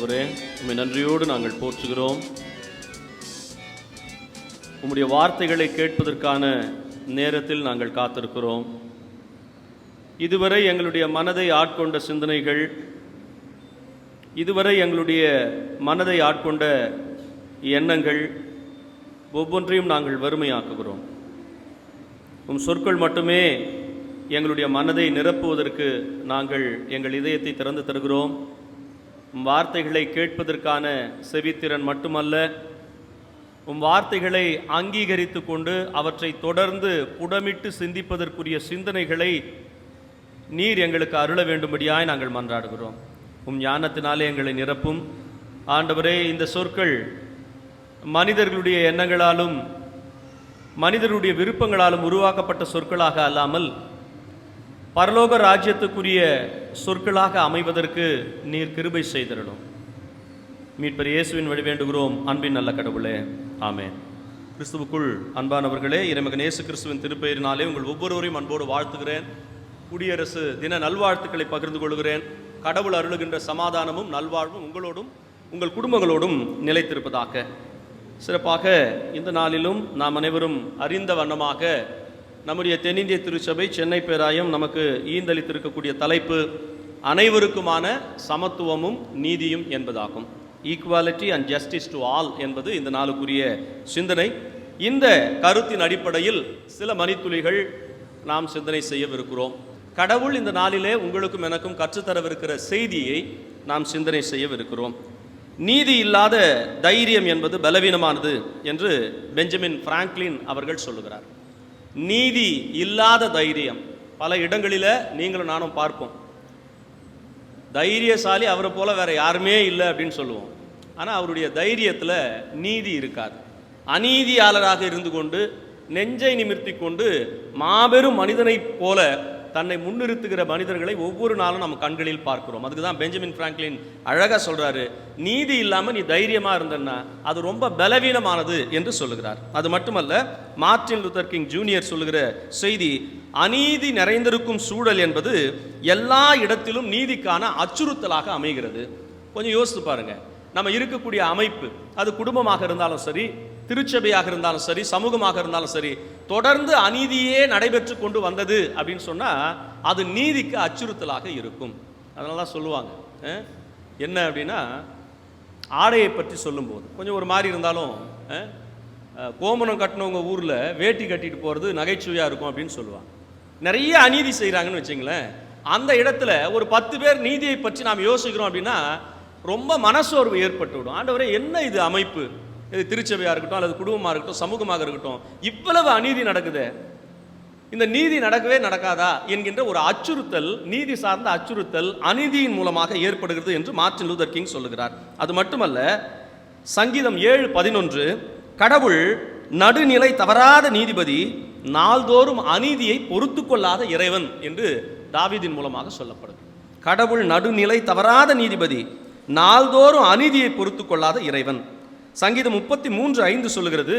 ஆண்டவரே, உம்மை நன்றியோடு நாங்கள் போற்றுகிறோம். உம்முடைய வார்த்தைகளை கேட்பதற்கான நேரத்தில் நாங்கள் காத்திருக்கிறோம். இதுவரை எங்களுடைய மனதை ஆட்கொண்ட சிந்தனைகள், இதுவரை எங்களுடைய மனதை ஆட்கொண்ட எண்ணங்கள் ஒவ்வொன்றையும் நாங்கள் வறுமையாக்குகிறோம். உம் சொற்கள் மட்டுமே எங்களுடைய மனதை நிரப்புவதற்கு நாங்கள் எங்கள் இதயத்தை திறந்து தருகிறோம். உம் வார்த்தைகளை கேட்பதற்கான செவித்திறன் மட்டுமல்ல, உம் வார்த்தைகளை அங்கீகரித்து கொண்டு அவற்றை தொடர்ந்து புடமிட்டு சிந்திப்பதற்குரிய சிந்தனைகளை நீர் எங்களுக்கு அருள வேண்டும்படியாய் நாங்கள் மன்றாடுகிறோம். உம் ஞானத்தினாலே எங்களை நிரப்பும். ஆண்டவரே, இந்த சொற்கள் மனிதர்களுடைய எண்ணங்களாலும் மனிதர்களுடைய விருப்பங்களாலும் உருவாக்கப்பட்ட சொற்களாக அல்லாமல் பரலோக ராஜ்யத்துக்குரிய சொற்களாக அமைவதற்கு நீர் கிருபை செய்திடணும். மீட்பர் இயேசுவின் வழி வேண்டுகிறோம், அன்பின் நல்ல கடவுளே, ஆமென். கிறிஸ்துவுக்குள் அன்பானவர்களே, இறைமகன் இயேசு கிறிஸ்துவின் திருப்பெயரினாலே உங்கள் ஒவ்வொருவரையும் அன்போடு வாழ்த்துகிறேன். குடியரசு தின நல்வாழ்த்துக்களை பகிர்ந்து கொள்கிறேன். கடவுள் அருளுகின்ற சமாதானமும் நல்வாழ்வும் உங்களோடும் உங்கள் குடும்பங்களோடும் நிலைத்திருப்பதாக. சிறப்பாக இந்த நாளிலும் நாம் அனைவரும் அறிந்த வண்ணமாக நம்முடைய தென்னிந்திய திருச்சபை சென்னை பேராயம் நமக்கு ஈந்தளித்திருக்கக்கூடிய தலைப்பு அனைவருக்குமான சமத்துவமும் நீதியும் என்பதாகும். Equality and justice to all என்பது இந்த நாளுக்குரிய சிந்தனை. இந்த கருத்தின் அடிப்படையில் சில மணித்துளிகள் நாம் சிந்தனை செய்யவிருக்கிறோம். கடவுள் இந்த நாளிலே உங்களுக்கும் எனக்கும் கற்றுத்தரவிருக்கிற செய்தியை நாம் சிந்தனை செய்யவிருக்கிறோம். நீதி இல்லாத தைரியம் என்பது பலவீனமானது என்று பெஞ்சமின் பிராங்க்லின் அவர்கள் சொல்லுகிறார். நீதி இல்லாத தைரியம் பல இடங்களில் நீங்களும் நானும் பார்ப்போம். தைரியசாலி அவரை போல வேற யாருமே இல்லை அப்படின்னு சொல்லுவோம். ஆனால் அவருடைய தைரியத்தில் நீதி இருக்காது. அநீதியாளராக இருந்து கொண்டு நெஞ்சை நிமிர்த்தி கொண்டு மாபெரும் மனிதனைப் போல தன்னை முன்னிறுத்துகிற மனிதர்களை ஒவ்வொரு நாளும் நம்ம கண்களில் பார்க்கிறோம். அதுக்கு தான் பெஞ்சமின் பிராங்க்லின் அழகாக சொல்றாரு, நீதி இல்லாமல் நீ தைரியமா இருந்தன்னா அது ரொம்ப பலவீனமானது என்று சொல்லுகிறார். அது மட்டுமல்ல, மார்ட்டின் லூதர் கிங் ஜூனியர் சொல்லுகிற செய்தி, அநீதி நிறைந்திருக்கும் சூழல் என்பது எல்லா இடத்திலும் நீதிக்கான அச்சுறுத்தலாக அமைகிறது. கொஞ்சம் யோசித்து பாருங்க, நம்ம இருக்கக்கூடிய அமைப்பு, அது குடும்பமாக இருந்தாலும் சரி, திருச்சபையாக இருந்தாலும் சரி, சமூகமாக இருந்தாலும் சரி, தொடர்ந்து அநீதியே நடைபெற்று கொண்டு வந்தது அப்படின்னு சொன்னால் அது நீதிக்கு அச்சுறுத்தலாக இருக்கும். அதனால தான் சொல்லுவாங்க, என்ன அப்படின்னா, ஆடையை பற்றி சொல்லும்போது கொஞ்சம் ஒரு மாதிரி இருந்தாலும் கோமணம் கட்டினவங்க ஊரில் வேட்டி கட்டிட்டு போகிறது நகைச்சுவையாக இருக்கும் அப்படின்னு சொல்லுவாங்க. நிறைய அநீதி செய்கிறாங்கன்னு வச்சுங்களேன், அந்த இடத்துல ஒரு 10 பேர் நீதியை பற்றி நாம் யோசிக்கிறோம் அப்படின்னா ரொம்ப மனசோர்வு ஏற்பட்டு விடும். ஆண்டவரே, என்ன இது அமைப்பு? இது திருச்சபையாக இருக்கட்டும், அல்லது குடும்பமாக இருக்கட்டும், சமூகமாக இருக்கட்டும், இவ்வளவு அநீதி நடக்குது, இந்த நீதி நடக்கவே நடக்காதா என்கின்ற ஒரு அச்சுறுத்தல், நீதி சார்ந்த அச்சுறுத்தல் அநீதியின் மூலமாக ஏற்படுகிறது என்று மார்ட்டின் லூதர் கிங் சொல்லுகிறார். அது மட்டுமல்ல, சங்கீதம் 7:11, கடவுள் நடுநிலை தவறாத நீதிபதி, நாள்தோறும் அநீதியை பொறுத்து கொள்ளாத இறைவன் என்று தாவீதின் மூலமாக சொல்லப்படுது. கடவுள் நடுநிலை தவறாத நீதிபதி, நாள்தோறும் அநீதியை பொறுத்து கொள்ளாத இறைவன். சங்கீதம் 33:5 சொல்லுகிறது,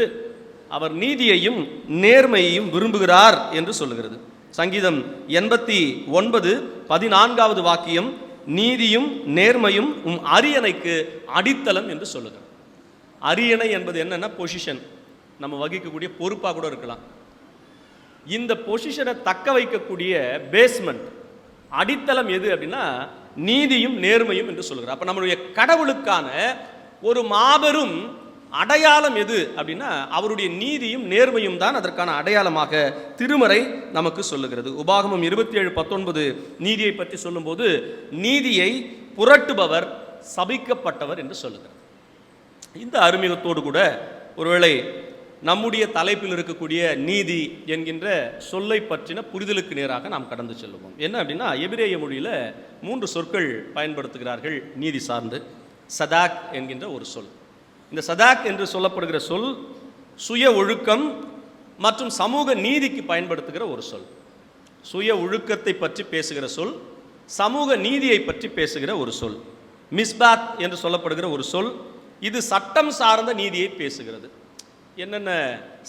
அவர் நீதியையும் நேர்மையையும் விரும்புகிறார் என்று சொல்லுகிறது. சங்கீதம் 89:14 வாக்கியம், நீதியும் நேர்மையும் உம் அரியணைக்கு அடித்தளம் என்று சொல்லுகிறார். அரியணை என்பது என்னன்னா பொசிஷன், நம்ம வகிக்கக்கூடிய பொறுப்பாக கூட இருக்கலாம். இந்த பொசிஷனை தக்க வைக்கக்கூடிய பேஸ்மெண்ட், அடித்தளம் எது அப்படின்னா நீதியும் நேர்மையும் என்று சொல்லுகிறார். அப்ப நம்மளுடைய கடவுளுக்கான ஒரு மாபெரும் அடையாளம் எது அப்படின்னா அவருடைய நீதியும் நேர்மையும் தான் அதற்கான அடையாளமாக திருமறை நமக்கு சொல்லுகிறது. உபாகமம் 27:19 நீதியை பற்றி சொல்லும்போது, நீதியை புரட்டுபவர் சபிக்கப்பட்டவர் என்று சொல்லுகிறார். இந்த அறிமுகத்தோடு கூட ஒருவேளை நம்முடைய தலைப்பில் இருக்கக்கூடிய நீதி என்கின்ற சொல்லை பற்றின புரிதலுக்கு நேராக நாம் கடந்து செல்லுவோம். என்ன அப்படின்னா, எபிரேய மொழியில் 3 சொற்கள் பயன்படுத்துகிறார்கள் நீதி சார்ந்து. சதாக் என்கின்ற ஒரு சொல். இந்த சதாக் என்று சொல்லப்படுகிற சொல் சுய ஒழுக்கம் மற்றும் சமூக நீதிக்கு பயன்படுத்துகிற ஒரு சொல். சுய ஒழுக்கத்தை பற்றி பேசுகிற சொல், சமூக நீதியை பற்றி பேசுகிற ஒரு சொல். மிஸ்பாத் என்று சொல்லப்படுகிற ஒரு சொல், இது சட்டம் சார்ந்த நீதியை பேசுகிறது. என்னென்ன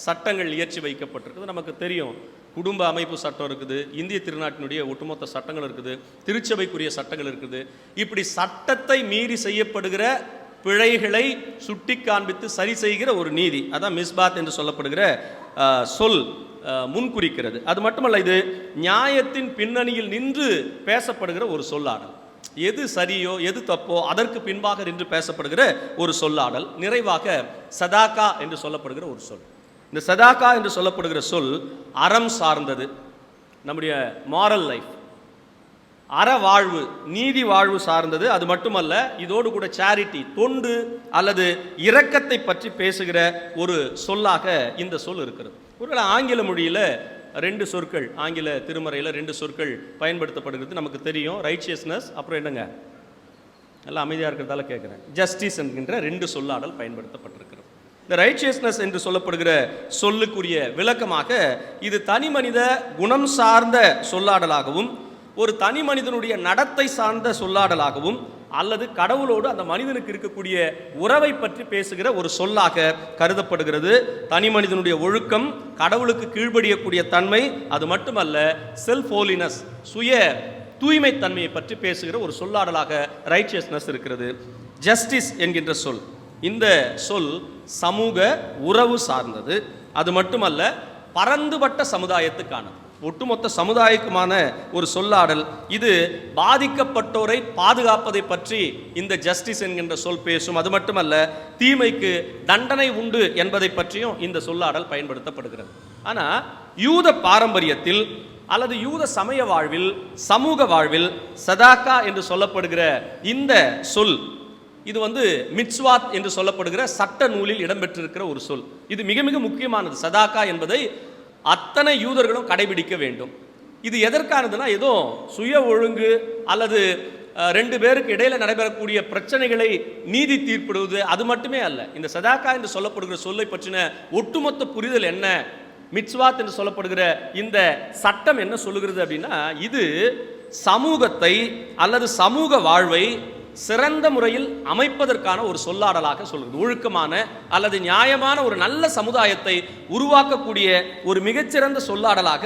சட்டங்கள் இயற்றி வைக்கப்பட்டிருக்குது நமக்கு தெரியும். குடும்ப அமைப்பு சட்டம் இருக்குது, இந்திய திருநாட்டினுடைய ஒட்டுமொத்த சட்டங்கள் இருக்குது, திருச்சபைக்குரிய சட்டங்கள் இருக்குது. இப்படி சட்டத்தை மீறி செய்யப்படுகிற பிழைகளை சுட்டி காண்பித்து சரி செய்கிற ஒரு நீதி, அதான் மிஸ்பாத் என்று சொல்லப்படுகிற சொல் முன்குறிக்கிறது. அது மட்டுமல்ல, இது நியாயத்தின் பின்னணியில் நின்று பேசப்படுகிற ஒரு சொல்லாடல். எது சரியோ எது தப்போ அதற்கு பின்பாக நின்று பேசப்படுகிற ஒரு சொல்லாடல். நிறைவாக சதாக்கா என்று சொல்லப்படுகிற ஒரு சொல். இந்த சதாக்கா என்று சொல்லப்படுகிற சொல் அறம் சார்ந்தது, நம்முடைய மாரல் லைஃப், அற வாழ்வு, நீதி வாழ்வு சார்ந்தது. அது மட்டுமல்ல, இதோடு கூட சேரிட்டி, தொண்டு அல்லது இரக்கத்தை பற்றி பேசுகிற ஒரு சொல்லாக இந்த சொல் இருக்கிறது. ஒருவேளை ஆங்கில மொழியில் 2 சொற்கள், ஆங்கில திருமறையில் 2 சொற்கள் பயன்படுத்தப்படுகிறது, நமக்கு தெரியும். ரைச்சியஸ்னஸ், அப்புறம் என்னங்க, நல்லா அமைதியாக இருக்கிறதால கேட்குறேன், ஜஸ்டிஸ் என்கின்ற 2 சொல்லாடல் பயன்படுத்தப்பட்டிருக்கிறது. இந்த ரைச்சியஸ்னஸ் என்று சொல்லப்படுகிற சொல்லுக்குரிய விளக்கமாக இது தனி மனித குணம் சார்ந்த சொல்லாடலாகவும், ஒரு தனி மனிதனுடைய நடத்தை சார்ந்த சொல்லாடலாகவும், அல்லது கடவுளோடு அந்த மனிதனுக்கு இருக்கக்கூடிய உறவை பற்றி பேசுகிற ஒரு சொல்லாக கருதப்படுகிறது. தனி மனிதனுடைய ஒழுக்கம், கடவுளுக்கு கீழ்ப்படியக்கூடிய தன்மை, அது மட்டுமல்ல செல்ஃப் ஹோலினஸ், சுய தூய்மை தன்மையை பற்றி பேசுகிற ஒரு சொல்லாடலாக ரைச்சியஸ்னஸ் இருக்கிறது. ஜஸ்டிஸ் என்கின்ற சொல், இந்த சொல் சமூக உறவு சார்ந்தது. அது மட்டுமல்ல, பரந்துபட்ட சமுதாயத்துக்கானது, ஒட்டுமொத்த சமுதாயக்குமான ஒரு சொல்லாடல். இது பாதிக்கப்பட்டோரை பாதுகாப்பதை பற்றி இந்த ஜஸ்டிஸ் என்கின்ற சொல் பேசும். அது மட்டுமல்ல, தீமைக்கு தண்டனை உண்டு என்பதை பற்றியும் இந்த சொல்லாடல் பயன்படுத்தப்படுகிறது. ஆனால் யூத பாரம்பரியத்தில் அல்லது யூத சமய வாழ்வில், சமூக வாழ்வில் சதாக்கா என்று சொல்லப்படுகிற இந்த சொல், இது மிட்ஸ்வாத் என்று சொல்லப்படுகிற சட்ட நூலில் இடம்பெற்றிருக்கிற ஒரு சொல். இது மிக மிக முக்கியமானது. சதாக்கா என்பதை அத்தனை யூதர்களும் கடைபிடிக்க வேண்டும். இது எதற்கானதுன்னா, ஏதோ சுய ஒழுங்கு அல்லது 2 பேருக்கு இடையில நடைபெறக்கூடிய பிரச்சனைகளை நீதி தீர்ப்பிடுவது, அது மட்டுமே அல்ல. இந்த சதாக்கா என்று சொல்லப்படுகிற சொல்லை பற்றின ஒட்டுமொத்த புரிதல் என்ன, மிட்ஸ்வாத் என்று சொல்லப்படுகிற இந்த சட்டம் என்ன சொல்லுகிறது அப்படின்னா, இது சமூகத்தை அல்லது சமூக வாழ்வை சிறந்த முறையில் அமைப்பதற்கான ஒரு சொல்லாடலாக சொல்கிறது. ஒழுக்கமான அல்லது நியாயமான ஒரு நல்ல சமுதாயத்தை உருவாக்கக்கூடிய ஒரு மிகச்சிறந்த சொல்லாடலாக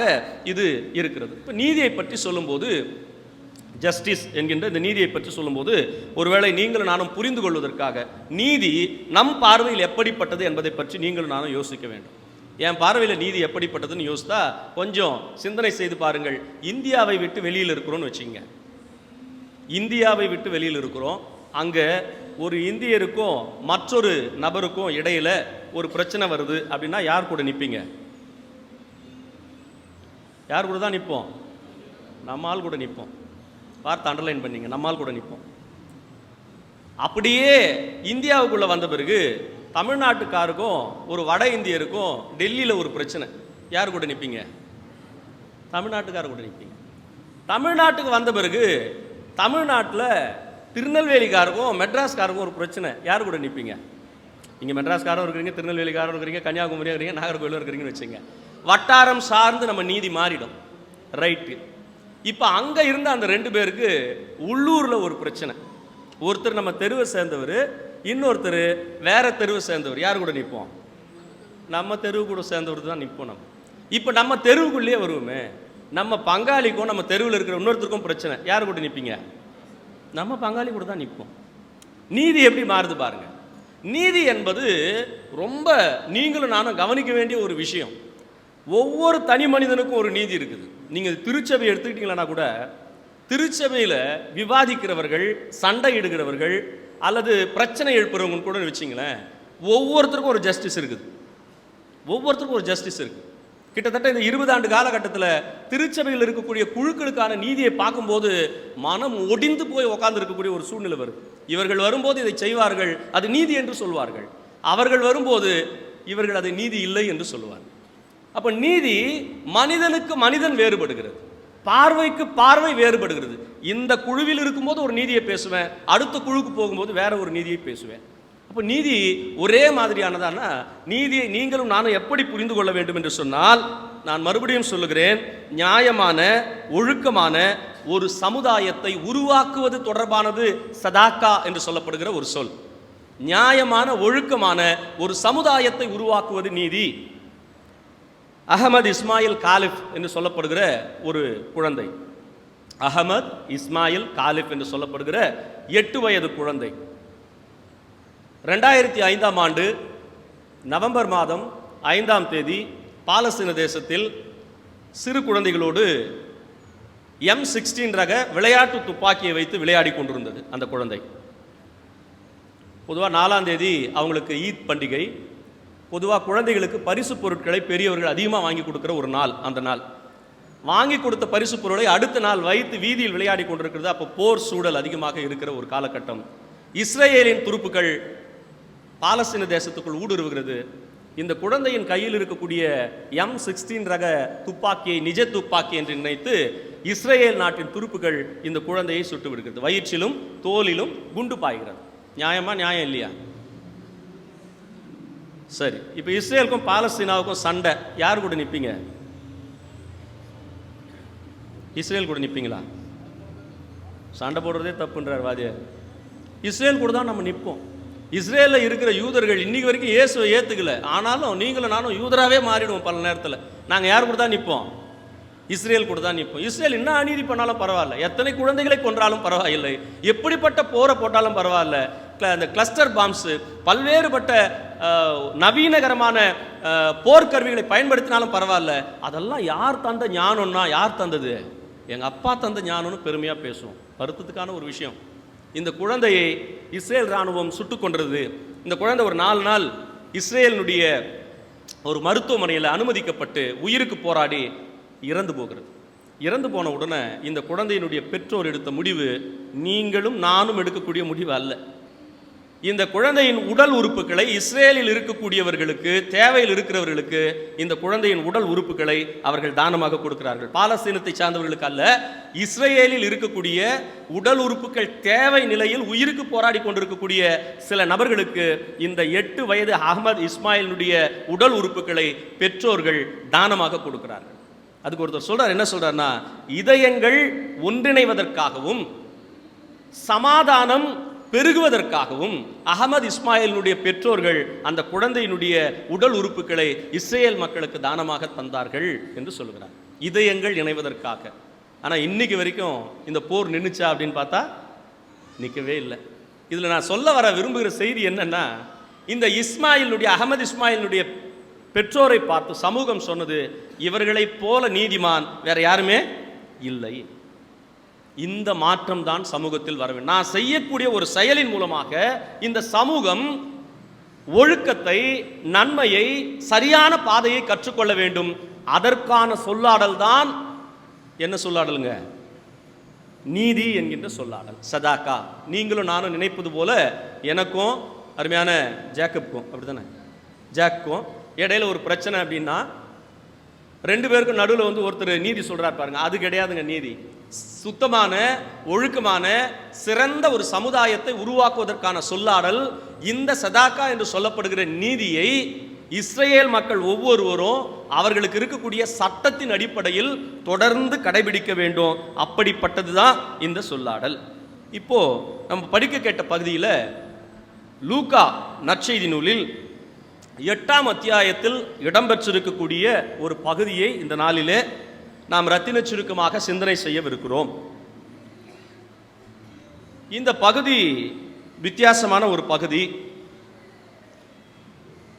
இது இருக்கிறது. இப்போ நீதியை பற்றி சொல்லும்போது, ஜஸ்டிஸ் என்கின்ற இந்த நீதியை பற்றி சொல்லும்போது, ஒருவேளை நீங்களும் நானும் புரிந்து கொள்வதற்காக நீதி நம் பார்வையில் எப்படிப்பட்டது என்பதை பற்றி நீங்களும் நானும் யோசிக்க வேண்டும். என் பார்வையில் நீதி எப்படிப்பட்டதுன்னு யோசித்தா கொஞ்சம் சிந்தனை செய்து பாருங்கள். இந்தியாவை விட்டு வெளியில் இருக்கிறோன்னு வச்சுங்க, இந்தியாவை விட்டு வெளியில் இருக்கிறோம். அங்கே ஒரு இந்தியருக்கும் மற்றொரு நபருக்கும் இடையில ஒரு பிரச்சனை வருது அப்படின்னா யார் கூட நிற்பீங்க? யார் கூட தான் நிற்போம்? நம்மால் கூட நிற்போம். பார்த்து அண்டர்லைன் பண்ணிங்க, நம்மால் கூட நிற்போம். அப்படியே இந்தியாவுக்குள்ளே வந்த பிறகு தமிழ்நாட்டுக்காருக்கும் ஒரு வட இந்தியருக்கும் டெல்லியில் ஒரு பிரச்சனை, யார் கூட நிற்பீங்க? தமிழ்நாட்டுக்கார கூட நிற்பீங்க. தமிழ்நாட்டுக்கு வந்த பிறகு தமிழ்நாட்டில் திருநெல்வேலிக்காருக்கும் மெட்ராஸ்காருக்கும் ஒரு பிரச்சனை, யார் கூட நிற்பீங்க? நீங்கள் மெட்ராஸ்காரும் இருக்கிறீங்க, திருநெல்வேலிக்காரும் இருக்கிறீங்க, கன்னியாகுமரியும் இருக்கிறீங்க, நாகர்கோவிலும் இருக்கிறீங்கன்னு வச்சுங்க. வட்டாரம் சார்ந்து நம்ம நீதி மாறிடும், ரைட்டு. இப்போ அங்கே இருந்த அந்த 2 பேருக்கு உள்ளூரில் ஒரு பிரச்சனை. ஒருத்தர் நம்ம தெருவை சேர்ந்தவர், இன்னொருத்தர் வேற தெருவை சேர்ந்தவர். யார் கூட நிற்போம்? நம்ம தெருவு கூட சேர்ந்தவர் தான் நிற்போம். நம்ம இப்போ நம்ம தெருவுக்குள்ளேயே வருவோமே, நம்ம பங்காளிக்கும் நம்ம தெருவில் இருக்கிற இன்னொருத்தருக்கும் பிரச்சனை, யார் கூட நிற்பீங்க? நம்ம பங்காளி கூட தான் நிற்போம். நீதி எப்படி மாறுது பாருங்க. நீதி என்பது ரொம்ப நீங்களும் நானும் கவனிக்க வேண்டிய ஒரு விஷயம். ஒவ்வொரு தனி மனிதனுக்கும் ஒரு நீதி இருக்குது. நீங்கள் திருச்சபை எடுத்துக்கிட்டீங்களா கூட, திருச்சபையில் விவாதிக்கிறவர்கள், சண்டையிடுகிறவர்கள் அல்லது பிரச்சனை எழுப்புறவங்க கூட வச்சிங்களேன், ஒவ்வொருத்தருக்கும் ஒரு ஜஸ்டிஸ் இருக்குது. ஒவ்வொருத்தருக்கும் ஒரு ஜஸ்டிஸ் இருக்குது. கிட்டத்தட்ட இந்த 20 ஆண்டு காலகட்டத்தில் திருச்சபையில் இருக்கக்கூடிய குழுக்களுக்கான நீதியை பார்க்கும்போது மனம் ஒடிந்து போய் உட்கார்ந்து இருக்கக்கூடிய ஒரு சூழ்நிலை வருது. இவர்கள் வரும்போது இதை செய்வார்கள், அது நீதி என்று சொல்வார்கள். அவர்கள் வரும்போது இவர்கள் அதை நீதி இல்லை என்று சொல்லுவார்கள். அப்போ நீதி மனிதனுக்கு மனிதன் வேறுபடுகிறது, பார்வைக்கு பார்வை வேறுபடுகிறது. இந்த குழுவில் இருக்கும்போது ஒரு நீதியை பேசுவேன், அடுத்த குழுக்கு போகும்போது வேற ஒரு நீதியை பேசுவேன். அப்போ நீதி ஒரே மாதிரியானதான நீதியை நீங்களும் நானும் எப்படி புரிந்து கொள்ள வேண்டும் என்று சொன்னால், நான் மறுபடியும் சொல்லுகிறேன், நியாயமான ஒழுக்கமான ஒரு சமுதாயத்தை உருவாக்குவது தொடர்பானது சதாக்கா என்று சொல்லப்படுகிற ஒரு சொல். நியாயமான ஒழுக்கமான ஒரு சமுதாயத்தை உருவாக்குவது நீதி. அகமது இஸ்மாயில் காலிஃப் என்று சொல்லப்படுகிற ஒரு குழந்தை. அகமது இஸ்மாயில் காலிஃப் என்று சொல்லப்படுகிற 8 வயது குழந்தை 2005ஆம் ஆண்டு நவம்பர் மாதம் 5ஆம் தேதி பாலஸ்தீன தேசத்தில் சிறு குழந்தைகளோடு M16 ரக விளையாட்டு துப்பாக்கியை வைத்து விளையாடி கொண்டிருந்தது அந்த குழந்தை. பொதுவாக 4ஆம் தேதி அவங்களுக்கு ஈத் பண்டிகை. பொதுவாக குழந்தைகளுக்கு பரிசு பொருட்களை பெரியவர்கள் அதிகமாக வாங்கி கொடுக்குற ஒரு நாள். அந்த நாள் வாங்கி கொடுத்த பரிசு பொருளை அடுத்த நாள் வைத்து வீதியில் விளையாடி கொண்டிருக்கிறது. அப்போ போர் சூழல் அதிகமாக இருக்கிற ஒரு காலகட்டம். இஸ்ரேலின் துருப்புக்கள் பாலஸ்தீன தேசத்துக்குள் ஊடுருவுகிறது. இந்த குழந்தையின் கையில் இருக்கக்கூடிய M16 ரக துப்பாக்கியை நிஜ துப்பாக்கி என்று நினைத்து இஸ்ரேல் நாட்டின் துருப்புகள் இந்த குழந்தையை சுட்டு விடுகிறது. வயிற்றிலும் தோலிலும் குண்டு பாய்கிறது. நியாயமா, நியாயம் இல்லையா? சரி, இப்போ இஸ்ரேலுக்கும் பாலஸ்தீனாவுக்கும் சண்டை, யார் கூட நிற்பீங்க? இஸ்ரேல் கூட நிற்பீங்களா? சண்டை போடுறதே தப்புன்றார் வாதியார். இஸ்ரேல் கூட தான் நம்ம நிற்போம். இஸ்ரேலில் இருக்கிற யூதர்கள் இன்னைக்கு வரைக்கும் இயேசுவை ஏற்றுக்கல. ஆனாலும் நீங்களும் நானும் யூதராகவே மாறிடுவோம் பல நேரத்தில். நாங்கள் யார் கூட தான் நிற்போம்? இஸ்ரேல் கூட தான் நிற்போம். இஸ்ரேல் என்ன அநீதி பண்ணாலும் பரவாயில்ல, எத்தனை குழந்தைகளை கொன்றாலும் பரவாயில்லை, எப்படிப்பட்ட போரை போட்டாலும் பரவாயில்ல, அந்த கிளஸ்டர் பாம்ஸ் பல்வேறுபட்ட நவீனகரமான போர்க்கருவிகளை பயன்படுத்தினாலும் பரவாயில்ல, அதெல்லாம் யார் தந்த ஞானம்னா யார் தந்தது? எங்கள் அப்பா தந்த ஞானம்னு பெருமையாக பேசுவோம். வருத்தத்துக்கான ஒரு விஷயம், இந்த குழந்தையை இஸ்ரேல் இராணுவம் சுட்டு கொன்றது. இந்த குழந்தை ஒரு 4 நாள் இஸ்ரேலினுடைய ஒரு மருத்துவமனையில் அனுமதிக்கப்பட்டு உயிருக்கு போராடி இறந்து போகிறது. இறந்து போன உடனே இந்த குழந்தையினுடைய பெற்றோர் எடுத்த முடிவு நீங்களும் நானும் எடுக்கக்கூடிய முடிவு அல்ல. இந்த குழந்தையின் உடல் உறுப்புகளை இஸ்ரேலில் இருக்கக்கூடியவர்களுக்கு, தேவையில் இருக்கிறவர்களுக்கு இந்த குழந்தையின் உடல் உறுப்புகளை அவர்கள் தானமாக கொடுக்கிறார்கள். பாலஸ்தீனத்தை சார்ந்தவர்களுக்கு அல்ல, இஸ்ரேலில் இருக்கக்கூடிய உடல் உறுப்புகள் தேவை நிலையில் உயிருக்கு போராடி கொண்டிருக்கக்கூடிய சில நபர்களுக்கு இந்த 8 வயது அகமது இஸ்மாயிலுடைய உடல் உறுப்புகளை பெற்றோர்கள் தானமாக கொடுக்கிறார்கள். அதுக்கு ஒருத்தர் சொல்றார், என்ன சொல்றாருன்னா, இதயங்கள் ஒன்றிணைவதற்காகவும் சமாதானம் பெருகுவதற்காகவும் அகமது இஸ்மாயிலுடைய பெற்றோர்கள் அந்த குழந்தையினுடைய உடல் உறுப்புகளை இஸ்ரேல் மக்களுக்கு தானமாக தந்தார்கள் என்று சொல்கிறார். இதயங்கள் இணைவதற்காக. ஆனால் இன்னைக்கு வரைக்கும் இந்த போர் நின்றுச்சா அப்படின்னு பார்த்தா நிற்கவே இல்லை. இதில் நான் சொல்ல வர விரும்புகிற செய்தி என்னன்னா, இந்த இஸ்மாயிலுடைய அகமது இஸ்மாயிலுடைய பெற்றோரை பார்த்து சமூகம் சொன்னது, இவர்களைப் போல நீதிமான் வேற யாருமே இல்லை. இந்த மாற்றம் தான் சமூகத்தில் வர வேண்டும். நான் செய்யக்கூடிய ஒரு செயலின் மூலமாக இந்த சமூகம் ஒழுக்கத்தை, நன்மையை, சரியான பாதையை கற்றுக்கொள்ள வேண்டும். அதற்கான சொல்லாடல் தான் என்ன சொல்லாடலுங்க? நீதி என்கின்ற சொல்லாடல், சதாக்கா. நீங்களும் நானும் நினைப்பது போல எனக்கும் அருமையான ஜேக்கப்க்கும் அப்படித்தானே, ஜாக்கும் இடையில ஒரு பிரச்சனை அப்படின்னா 2 பேருக்கும் நடுவில் ஒருத்தர் நீதி சொல்றார் பாருங்க, அது கிடையாதுங்க நீதி. சுத்தமான, ஒழுக்கமான, சிறந்த ஒரு சமுதாயத்தை உருவாக்குவதற்கான சொல்லாடல் இந்த சதாக்கா என்று சொல்லப்படுகிற நீதியை இஸ்ரேல் மக்கள் ஒவ்வொருவரும் அவர்களுக்கு இருக்கக்கூடிய சட்டத்தின் அடிப்படையில் தொடர்ந்து கடைபிடிக்க வேண்டும். அப்படிப்பட்டதுதான் இந்த சொல்லாடல். இப்போ நம்ம படிக்க கேட்ட பகுதியில் லூக்கா நற்செய்தி நூலில் 8ஆம் அத்தியாயத்தில் இடம்பெற்றிருக்கக்கூடிய ஒரு பகுதியை இந்த நாளிலே நாம் ரத்தின சுருக்கமாக சிந்தனை செய்யவிருக்கிறோம். இந்த பகுதி வித்தியாசமான ஒரு பகுதி.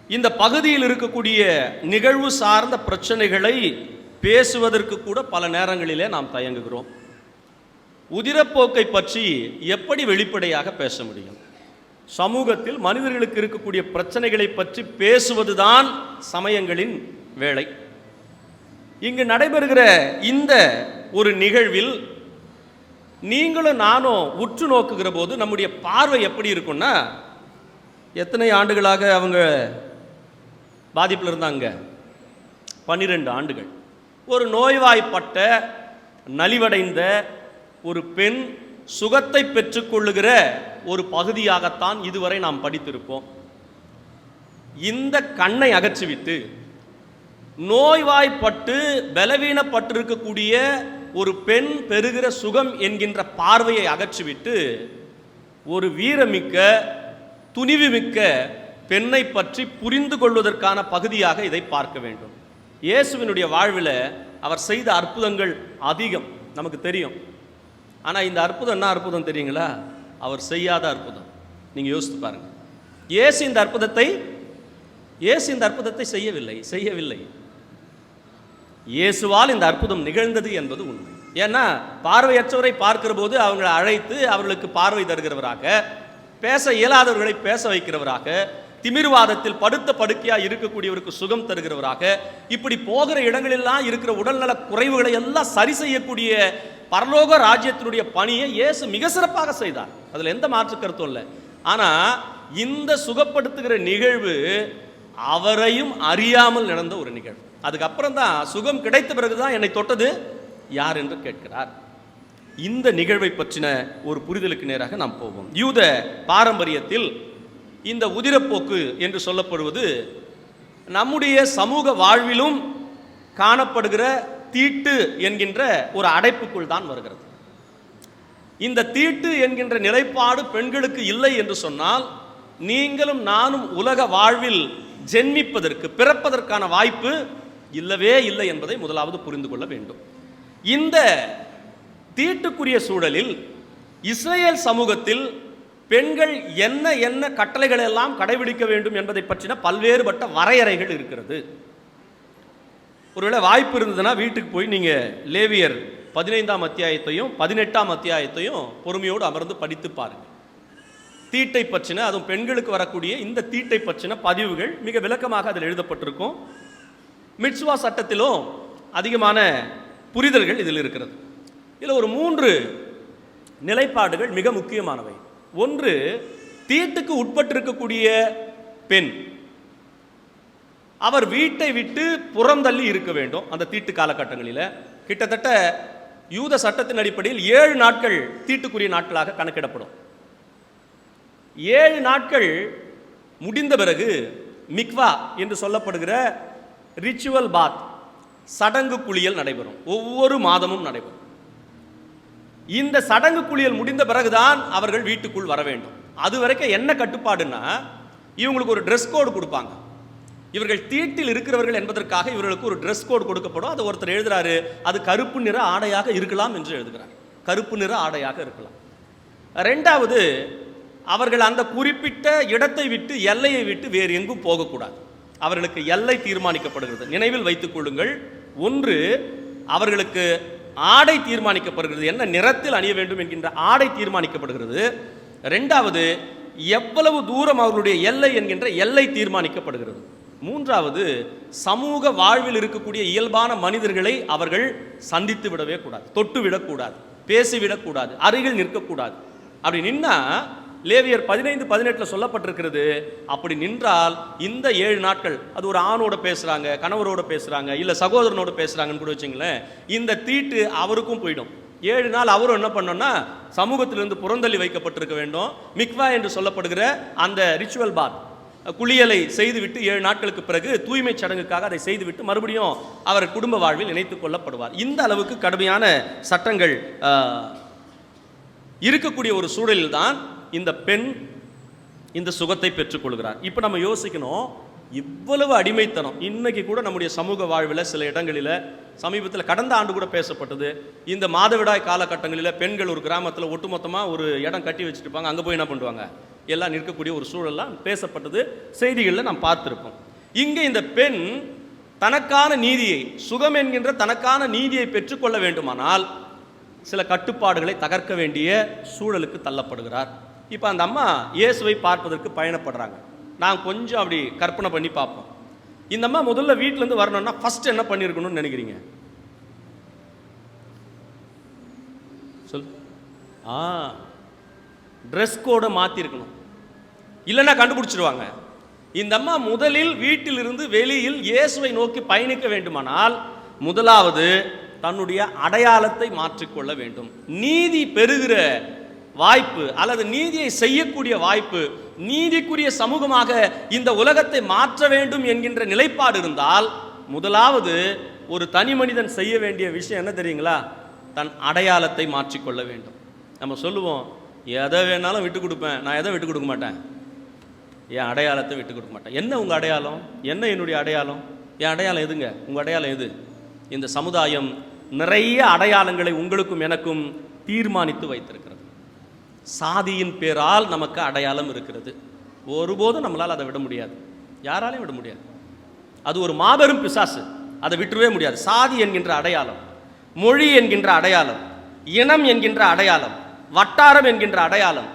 இந்த பகுதியில் இருக்கக்கூடிய நிகழ்வு சார்ந்த பிரச்சனைகளை பேசுவதற்கு கூட பல நேரங்களிலே நாம் தயங்குகிறோம். உதிரப்போக்கை பற்றி எப்படி வெளிப்படையாக பேச முடியும்? சமூகத்தில் மனிதர்களுக்கு இருக்கக்கூடிய பிரச்சனைகளை பற்றி பேசுவதுதான் சமயங்களின் வேலை. இங்கு நடைபெறுகிற இந்த ஒரு நிகழ்வில் நீங்களும் நானும் உற்று நோக்குகிற போது நம்முடைய பார்வை எப்படி இருக்கும்னா, எத்தனை ஆண்டுகளாக அவங்க பாதிப்பில் இருந்தாங்க? 12 ஆண்டுகள். ஒரு நோய்வாய்ப்பட்ட, நலிவடைந்த ஒரு பெண் சுகத்தை பெற்றுக்கொள்ளுகிற ஒரு பகுதியாகத்தான் இதுவரை நாம் படித்திருப்போம். இந்த கண்ணை அகற்றிவிட்டு நோய்வாய்ப்பட்டு பலவீனப்பட்டிருக்கக்கூடிய ஒரு பெண் பெறுகிற சுகம் என்கின்ற பார்வையை அகற்றிவிட்டு ஒரு வீரமிக்க, துணிவுமிக்க பெண்ணை பற்றி புரிந்து கொள்வதற்கான பகுதியாக இதை பார்க்க வேண்டும். இயேசுவினுடைய வாழ்வில் அவர் செய்த அற்புதங்கள் அதிகம், நமக்கு தெரியும். ஆனால் இந்த அற்புதம் என்ன அற்புதம் தெரியுங்களா? அவர் செய்யாத அற்புதம். நீங்கள் யோசித்து பாருங்கள். இயேசு இந்த அற்புதத்தை செய்யவில்லை. இயேசுவால் இந்த அற்புதம் நிகழ்ந்தது என்பது உண்மை. ஏன்னா பார்வையற்றவரை பார்க்கிற போது அவங்களை அழைத்து அவர்களுக்கு பார்வை தருகிறவராக, பேச இயலாதவர்களை பேச வைக்கிறவராக, திமிர்வாதத்தில் படுத்த படுக்கையாக இருக்கக்கூடியவருக்கு சுகம் தருகிறவராக, இப்படி போகிற இடங்களெல்லாம் இருக்கிற உடல்நல குறைவுகளை எல்லாம் சரி செய்யக்கூடிய பரலோக ராஜ்யத்தினுடைய பணியை இயேசு மிக சிறப்பாக செய்தார். அதில் எந்த மாற்று கருத்தும் இல்லை. ஆனால் இந்த சுகப்படுத்துகிற நிகழ்வு அவரையும் அறியாமல் நடந்த ஒரு நிகழ்வு. அதுக்கப்புறம் தான் சுகம் கிடைத்த பிறகுதான் என்னை தொட்டது யார் என்று கேட்கிறார். இந்த நிகழ்வை பற்றின ஒரு புரிதலுக்கு நேராக நாம் போவோம். யூத பாரம்பரியத்தில் இந்த உதிரப்போக்கு என்று சொல்லப்படுவது நம்முடைய சமூக வாழ்விலும் காணப்படுகிற தீட்டு என்கின்ற ஒரு அடைப்புக்குள் தான் வருகிறது. இந்த தீட்டு என்கின்ற நிலைப்பாடு பெண்களுக்கு இல்லை என்று சொன்னால் நீங்களும் நானும் உலக வாழ்வில் ஜென்மிப்பதற்கு, பிறப்பதற்கான வாய்ப்பு இல்லவே இல்லை என்பதை முதலாவது புரிந்து கொள்ள வேண்டும். இந்த தீட்டுக்குரிய சூழலில் இஸ்ரேல் சமூகத்தில் பெண்கள் என்ன கட்டளைகள் எல்லாம் கடைபிடிக்க வேண்டும் என்பதை பற்றின பல்வேறுபட்ட வரையறைகள் இருக்கிறது. ஒருவேளை வாய்ப்பு இருந்ததுன்னா வீட்டுக்கு போய் நீங்கள் லேவியர் 15ஆம் அத்தியாயத்தையும் 18ஆம் அத்தியாயத்தையும் பொறுமையோடு அமர்ந்து படித்து பாருங்கள். தீட்டை பற்றின, அதுவும் பெண்களுக்கு வரக்கூடிய இந்த தீட்டை பற்றின பதிவுகள் மிக விளக்கமாக அதில் எழுதப்பட்டிருக்கும். மிட்சுவா சட்டத்திலும் அதிகமான புரிதல்கள் இதில் இருக்கிறது. இதில் ஒரு 3 நிலைப்பாடுகள் மிக முக்கியமானவை. ஒன்று, தீட்டுக்கு உட்பட்டிருக்கக்கூடிய பெண் அவர் வீட்டை விட்டு புறந்தள்ளி இருக்க வேண்டும். அந்த தீட்டு காலகட்டங்களில் கிட்டத்தட்ட யூத சட்டத்தின் அடிப்படையில் 7 நாட்கள் தீட்டுக்குரிய நாட்களாக கணக்கிடப்படும். 7 நாட்கள் முடிந்த பிறகு மிக்வா என்று சொல்லப்படுகிற ரிச்சுவல் பாத், சடங்கு குளியல் நடைபெறும். ஒவ்வொரு மாதமும் நடைபெறும். இந்த சடங்கு குளியல் முடிந்த பிறகுதான் அவர்கள் வீட்டுக்குள் வர வேண்டும். அது வரைக்கும் என்ன கட்டுப்பாடுன்னா, இவங்களுக்கு ஒரு ட்ரெஸ் கோடு கொடுப்பாங்க. இவர்கள் தீட்டில் இருக்கிறவர்கள் என்பதற்காக இவர்களுக்கு ஒரு ட்ரெஸ் கோடு கொடுக்கப்படும். அது ஒருத்தர் எழுதுறாரு, அது கருப்பு நிற ஆடையாக இருக்கலாம் என்று எழுதுகிறார். கருப்பு நிற ஆடையாக இருக்கலாம். 2வது, அவர்கள் அந்த குறிப்பிட்ட இடத்தை விட்டு, எல்லையை விட்டு வேறு எங்கும் போகக்கூடாது. அவர்களுக்கு எல்லை தீர்மானிக்கப்படுகிறது. நினைவில் வைத்துக் கொள்ளுங்கள். 1, அவர்களுக்கு ஆடை தீர்மானிக்கப்படுகிறது. என்ன நிறத்தில் அணிய வேண்டும் என்கின்ற ஆடை தீர்மானிக்கப்படுகிறது. 2வது, எவ்வளவு தூரம் அவர்களுடைய எல்லை என்கின்ற எல்லை தீர்மானிக்கப்படுகிறது. 3வது, சமூக வாழ்வில் இருக்கக்கூடிய இயல்பான மனிதர்களை அவர்கள் சந்தித்து விடவே கூடாது, தொட்டு விடக்கூடாது, பேசிவிடக்கூடாது, அருகில் நிற்கக்கூடாது. அப்படி நின்னா லேவியர் 15-18 சொல்லப்பட்டிருக்கிறது. அப்படி நின்றால் இந்த 7 நாட்கள், அது ஒரு ஆணோட பேசுறாங்க, கணவரோட பேசுறாங்க, இல்ல சகோதரனோட பேசுறாங்கன்னு கூட வச்சுங்களேன், இந்த தீட்டு அவருக்கும் போயிடும். 7 நாள் அவரும் என்ன பண்ணோம்னா சமூகத்திலிருந்து புறந்தள்ளி வைக்கப்பட்டிருக்க வேண்டும். மிக்வா என்று சொல்லப்படுகிற அந்த ரிச்சுவல் பாத், குளியலை செய்துவிட்டு 7 நாட்களுக்கு பிறகு தூய்மை சடங்குக்காக அதை செய்துவிட்டு மறுபடியும் அவர் குடும்ப வாழ்வில் இணைத்துக் கொள்ளப்படுவார். இந்த அளவுக்கு கடுமையான சட்டங்கள் இருக்கக்கூடிய ஒரு சூழலில் தான் இந்த பெண் இந்த சுகத்தை பெற்றுக்கொள்கிறார். இப்போ நம்ம யோசிக்கணும், இவ்வளவு அடிமைத்தனம் இன்னைக்கு கூட நம்முடைய சமூக வாழ்வில் சில இடங்களில், சமீபத்தில் கடந்த ஆண்டு கூட பேசப்பட்டது, இந்த மாதவிடாய் காலகட்டங்களில் பெண்கள் ஒரு கிராமத்தில் ஒட்டுமொத்தமாக ஒரு இடம் கட்டி வச்சுருப்பாங்க, அங்கே போய் என்ன பண்ணுவாங்க, எல்லாம் நிற்கக்கூடிய ஒரு சூழல்லாம் பேசப்பட்டது, செய்திகளில் நாம் பார்த்துருப்போம். இங்கே இந்த பெண் தனக்கான நீதியை, சுகம் என்கின்ற தனக்கான நீதியை பெற்றுக்கொள்ள வேண்டுமானால் சில கட்டுப்பாடுகளை தகர்க்க வேண்டிய சூழலுக்கு தள்ளப்படுகிறார். இப்போ அந்த அம்மா இயேசுவை பார்ப்பதற்கு பயணப்படுறாங்க. நான் கொஞ்சம் அப்படி கற்பனை பண்ணி பார்ப்போம். இந்த அம்மா முதல்ல வீட்டிலேருந்து வரணும்னா ஃபர்ஸ்ட் என்ன பண்ணியிருக்கணும்னு நினைக்கிறீங்க? சொல். ட்ரெஸ் கோடை மாற்றிருக்கணும், இல்லைன்னா கண்டுபிடிச்சிருவாங்க. இந்த அம்மா முதலில் வீட்டிலிருந்து வெளியில் இயேசுவை நோக்கி பயணிக்க வேண்டுமானால் முதலாவது தன்னுடைய அடையாளத்தை மாற்றிக்கொள்ள வேண்டும். நீதி பெறுகிற வாய்ப்பு அல்லது நீதியை செய்யக்கூடிய வாய்ப்பு, நீதிக்குரிய சமூகமாக இந்த உலகத்தை மாற்ற வேண்டும் என்கின்ற நிலைப்பாடு இருந்தால் முதலாவது ஒரு தனி மனிதன் செய்ய வேண்டிய விஷயம் என்ன தெரியுங்களா? தன் அடையாளத்தை மாற்றிக்கொள்ள வேண்டும். நம்ம சொல்லுவோம், எதை வேணாலும் விட்டு கொடுப்பேன், நான் எதை விட்டு கொடுக்க மாட்டேன், என் அடையாளத்தை விட்டு கொடுக்க மாட்டேன். என்ன உங்கள் அடையாளம்? என்ன என்னுடைய அடையாளம்? என் அடையாளம் எதுங்க? உங்கள் அடையாளம் எது? இந்த சமுதாயம் நிறைய அடையாளங்களை உங்களுக்கும் எனக்கும் தீர்மானித்து வைத்திருக்கிறது. சாதியின் பேரால் நமக்கு அடையாளம் இருக்கிறது. ஒருபோதும் நம்மளால் அதை விட முடியாது, யாராலையும் விட முடியாது. அது ஒரு மாபெரும் பிசாசு, அதை விட்டுறவே முடியாது. சாதி என்கின்ற அடையாளம், மொழி என்கின்ற அடையாளம், இனம் என்கின்ற அடையாளம், வட்டாரம் என்கின்ற அடையாளம்,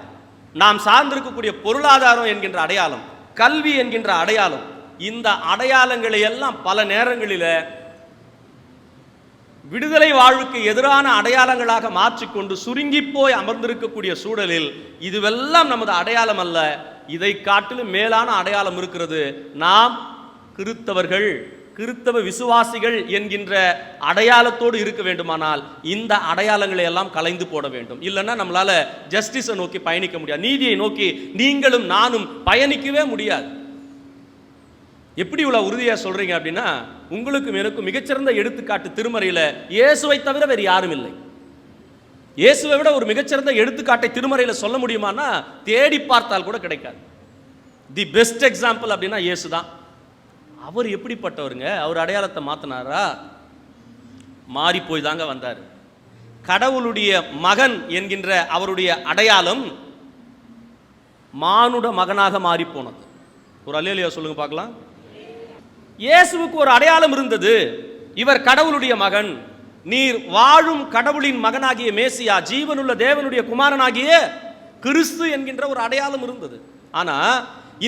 நாம் சார்ந்திருக்கக்கூடிய பொருளாதாரம் என்கின்ற அடையாளம், கல்வி என்கின்ற அடையாளம், இந்த அடையாளங்களை எல்லாம் பல நேரங்களில் விடுதலை வாழ்வுக்கு எதிரான அடையாளங்களாக மாற்றிக்கொண்டு சுருங்கி போய் அமர்ந்திருக்கக்கூடிய சூழலில் இதுவெல்லாம் நமது அடையாளம் அல்ல, இதை காட்டிலும் மேலான அடையாளம் இருக்கிறது. நாம் கிறித்தவர்கள், கிறித்தவ விசுவாசிகள் என்கின்ற அடையாளத்தோடு இருக்க வேண்டுமானால் இந்த அடையாளங்களை எல்லாம் கலைந்து போட வேண்டும். இல்லைன்னா நம்மளால ஜஸ்டிஸை நோக்கி பயணிக்க முடியாது, நீதியை நோக்கி நீங்களும் நானும் பயணிக்கவே முடியாது. எப்படி இவ்வளவு உறுதியா சொல்றீங்க அப்படின்னா, உங்களுக்கு எனக்கும் மிகச்சிறந்த எடுத்துக்காட்டு திருமறையில இயேசுவை தவிர வேறு யாரும் இல்லை. இயேசுவை விட ஒரு மிகச்சிறந்த எடுத்துக்காட்டை திருமறையில சொல்ல முடியுமானா தேடி பார்த்தால் கூட கிடைக்காது. தி பெஸ்ட் எக்ஸாம்பிள் அப்படின்னா இயேசு தான். அவர் எப்படிப்பட்டவருங்க? அவர் அடையாளத்தை மாத்தினாரா? மாறி போய் தாங்க வந்தார். கடவுளுடைய மகன் என்கின்ற அவருடைய அடையாளம் மானுட மகனாக மாறி போனது. ஒரு அல்லேலூயா சொல்லுங்க பார்க்கலாம். இயேசுவுக்கு ஒரு அடையாளம் இருந்தது, இவர் கடவுளுடைய மகன், நீர் வாழும் கடவுளின் மகனாகிய மேசியா, ஜீவனுள்ள தேவனுடைய குமாரனாகிய கிறிஸ்து என்கின்ற ஒரு அடையாளம் இருந்தது. ஆனா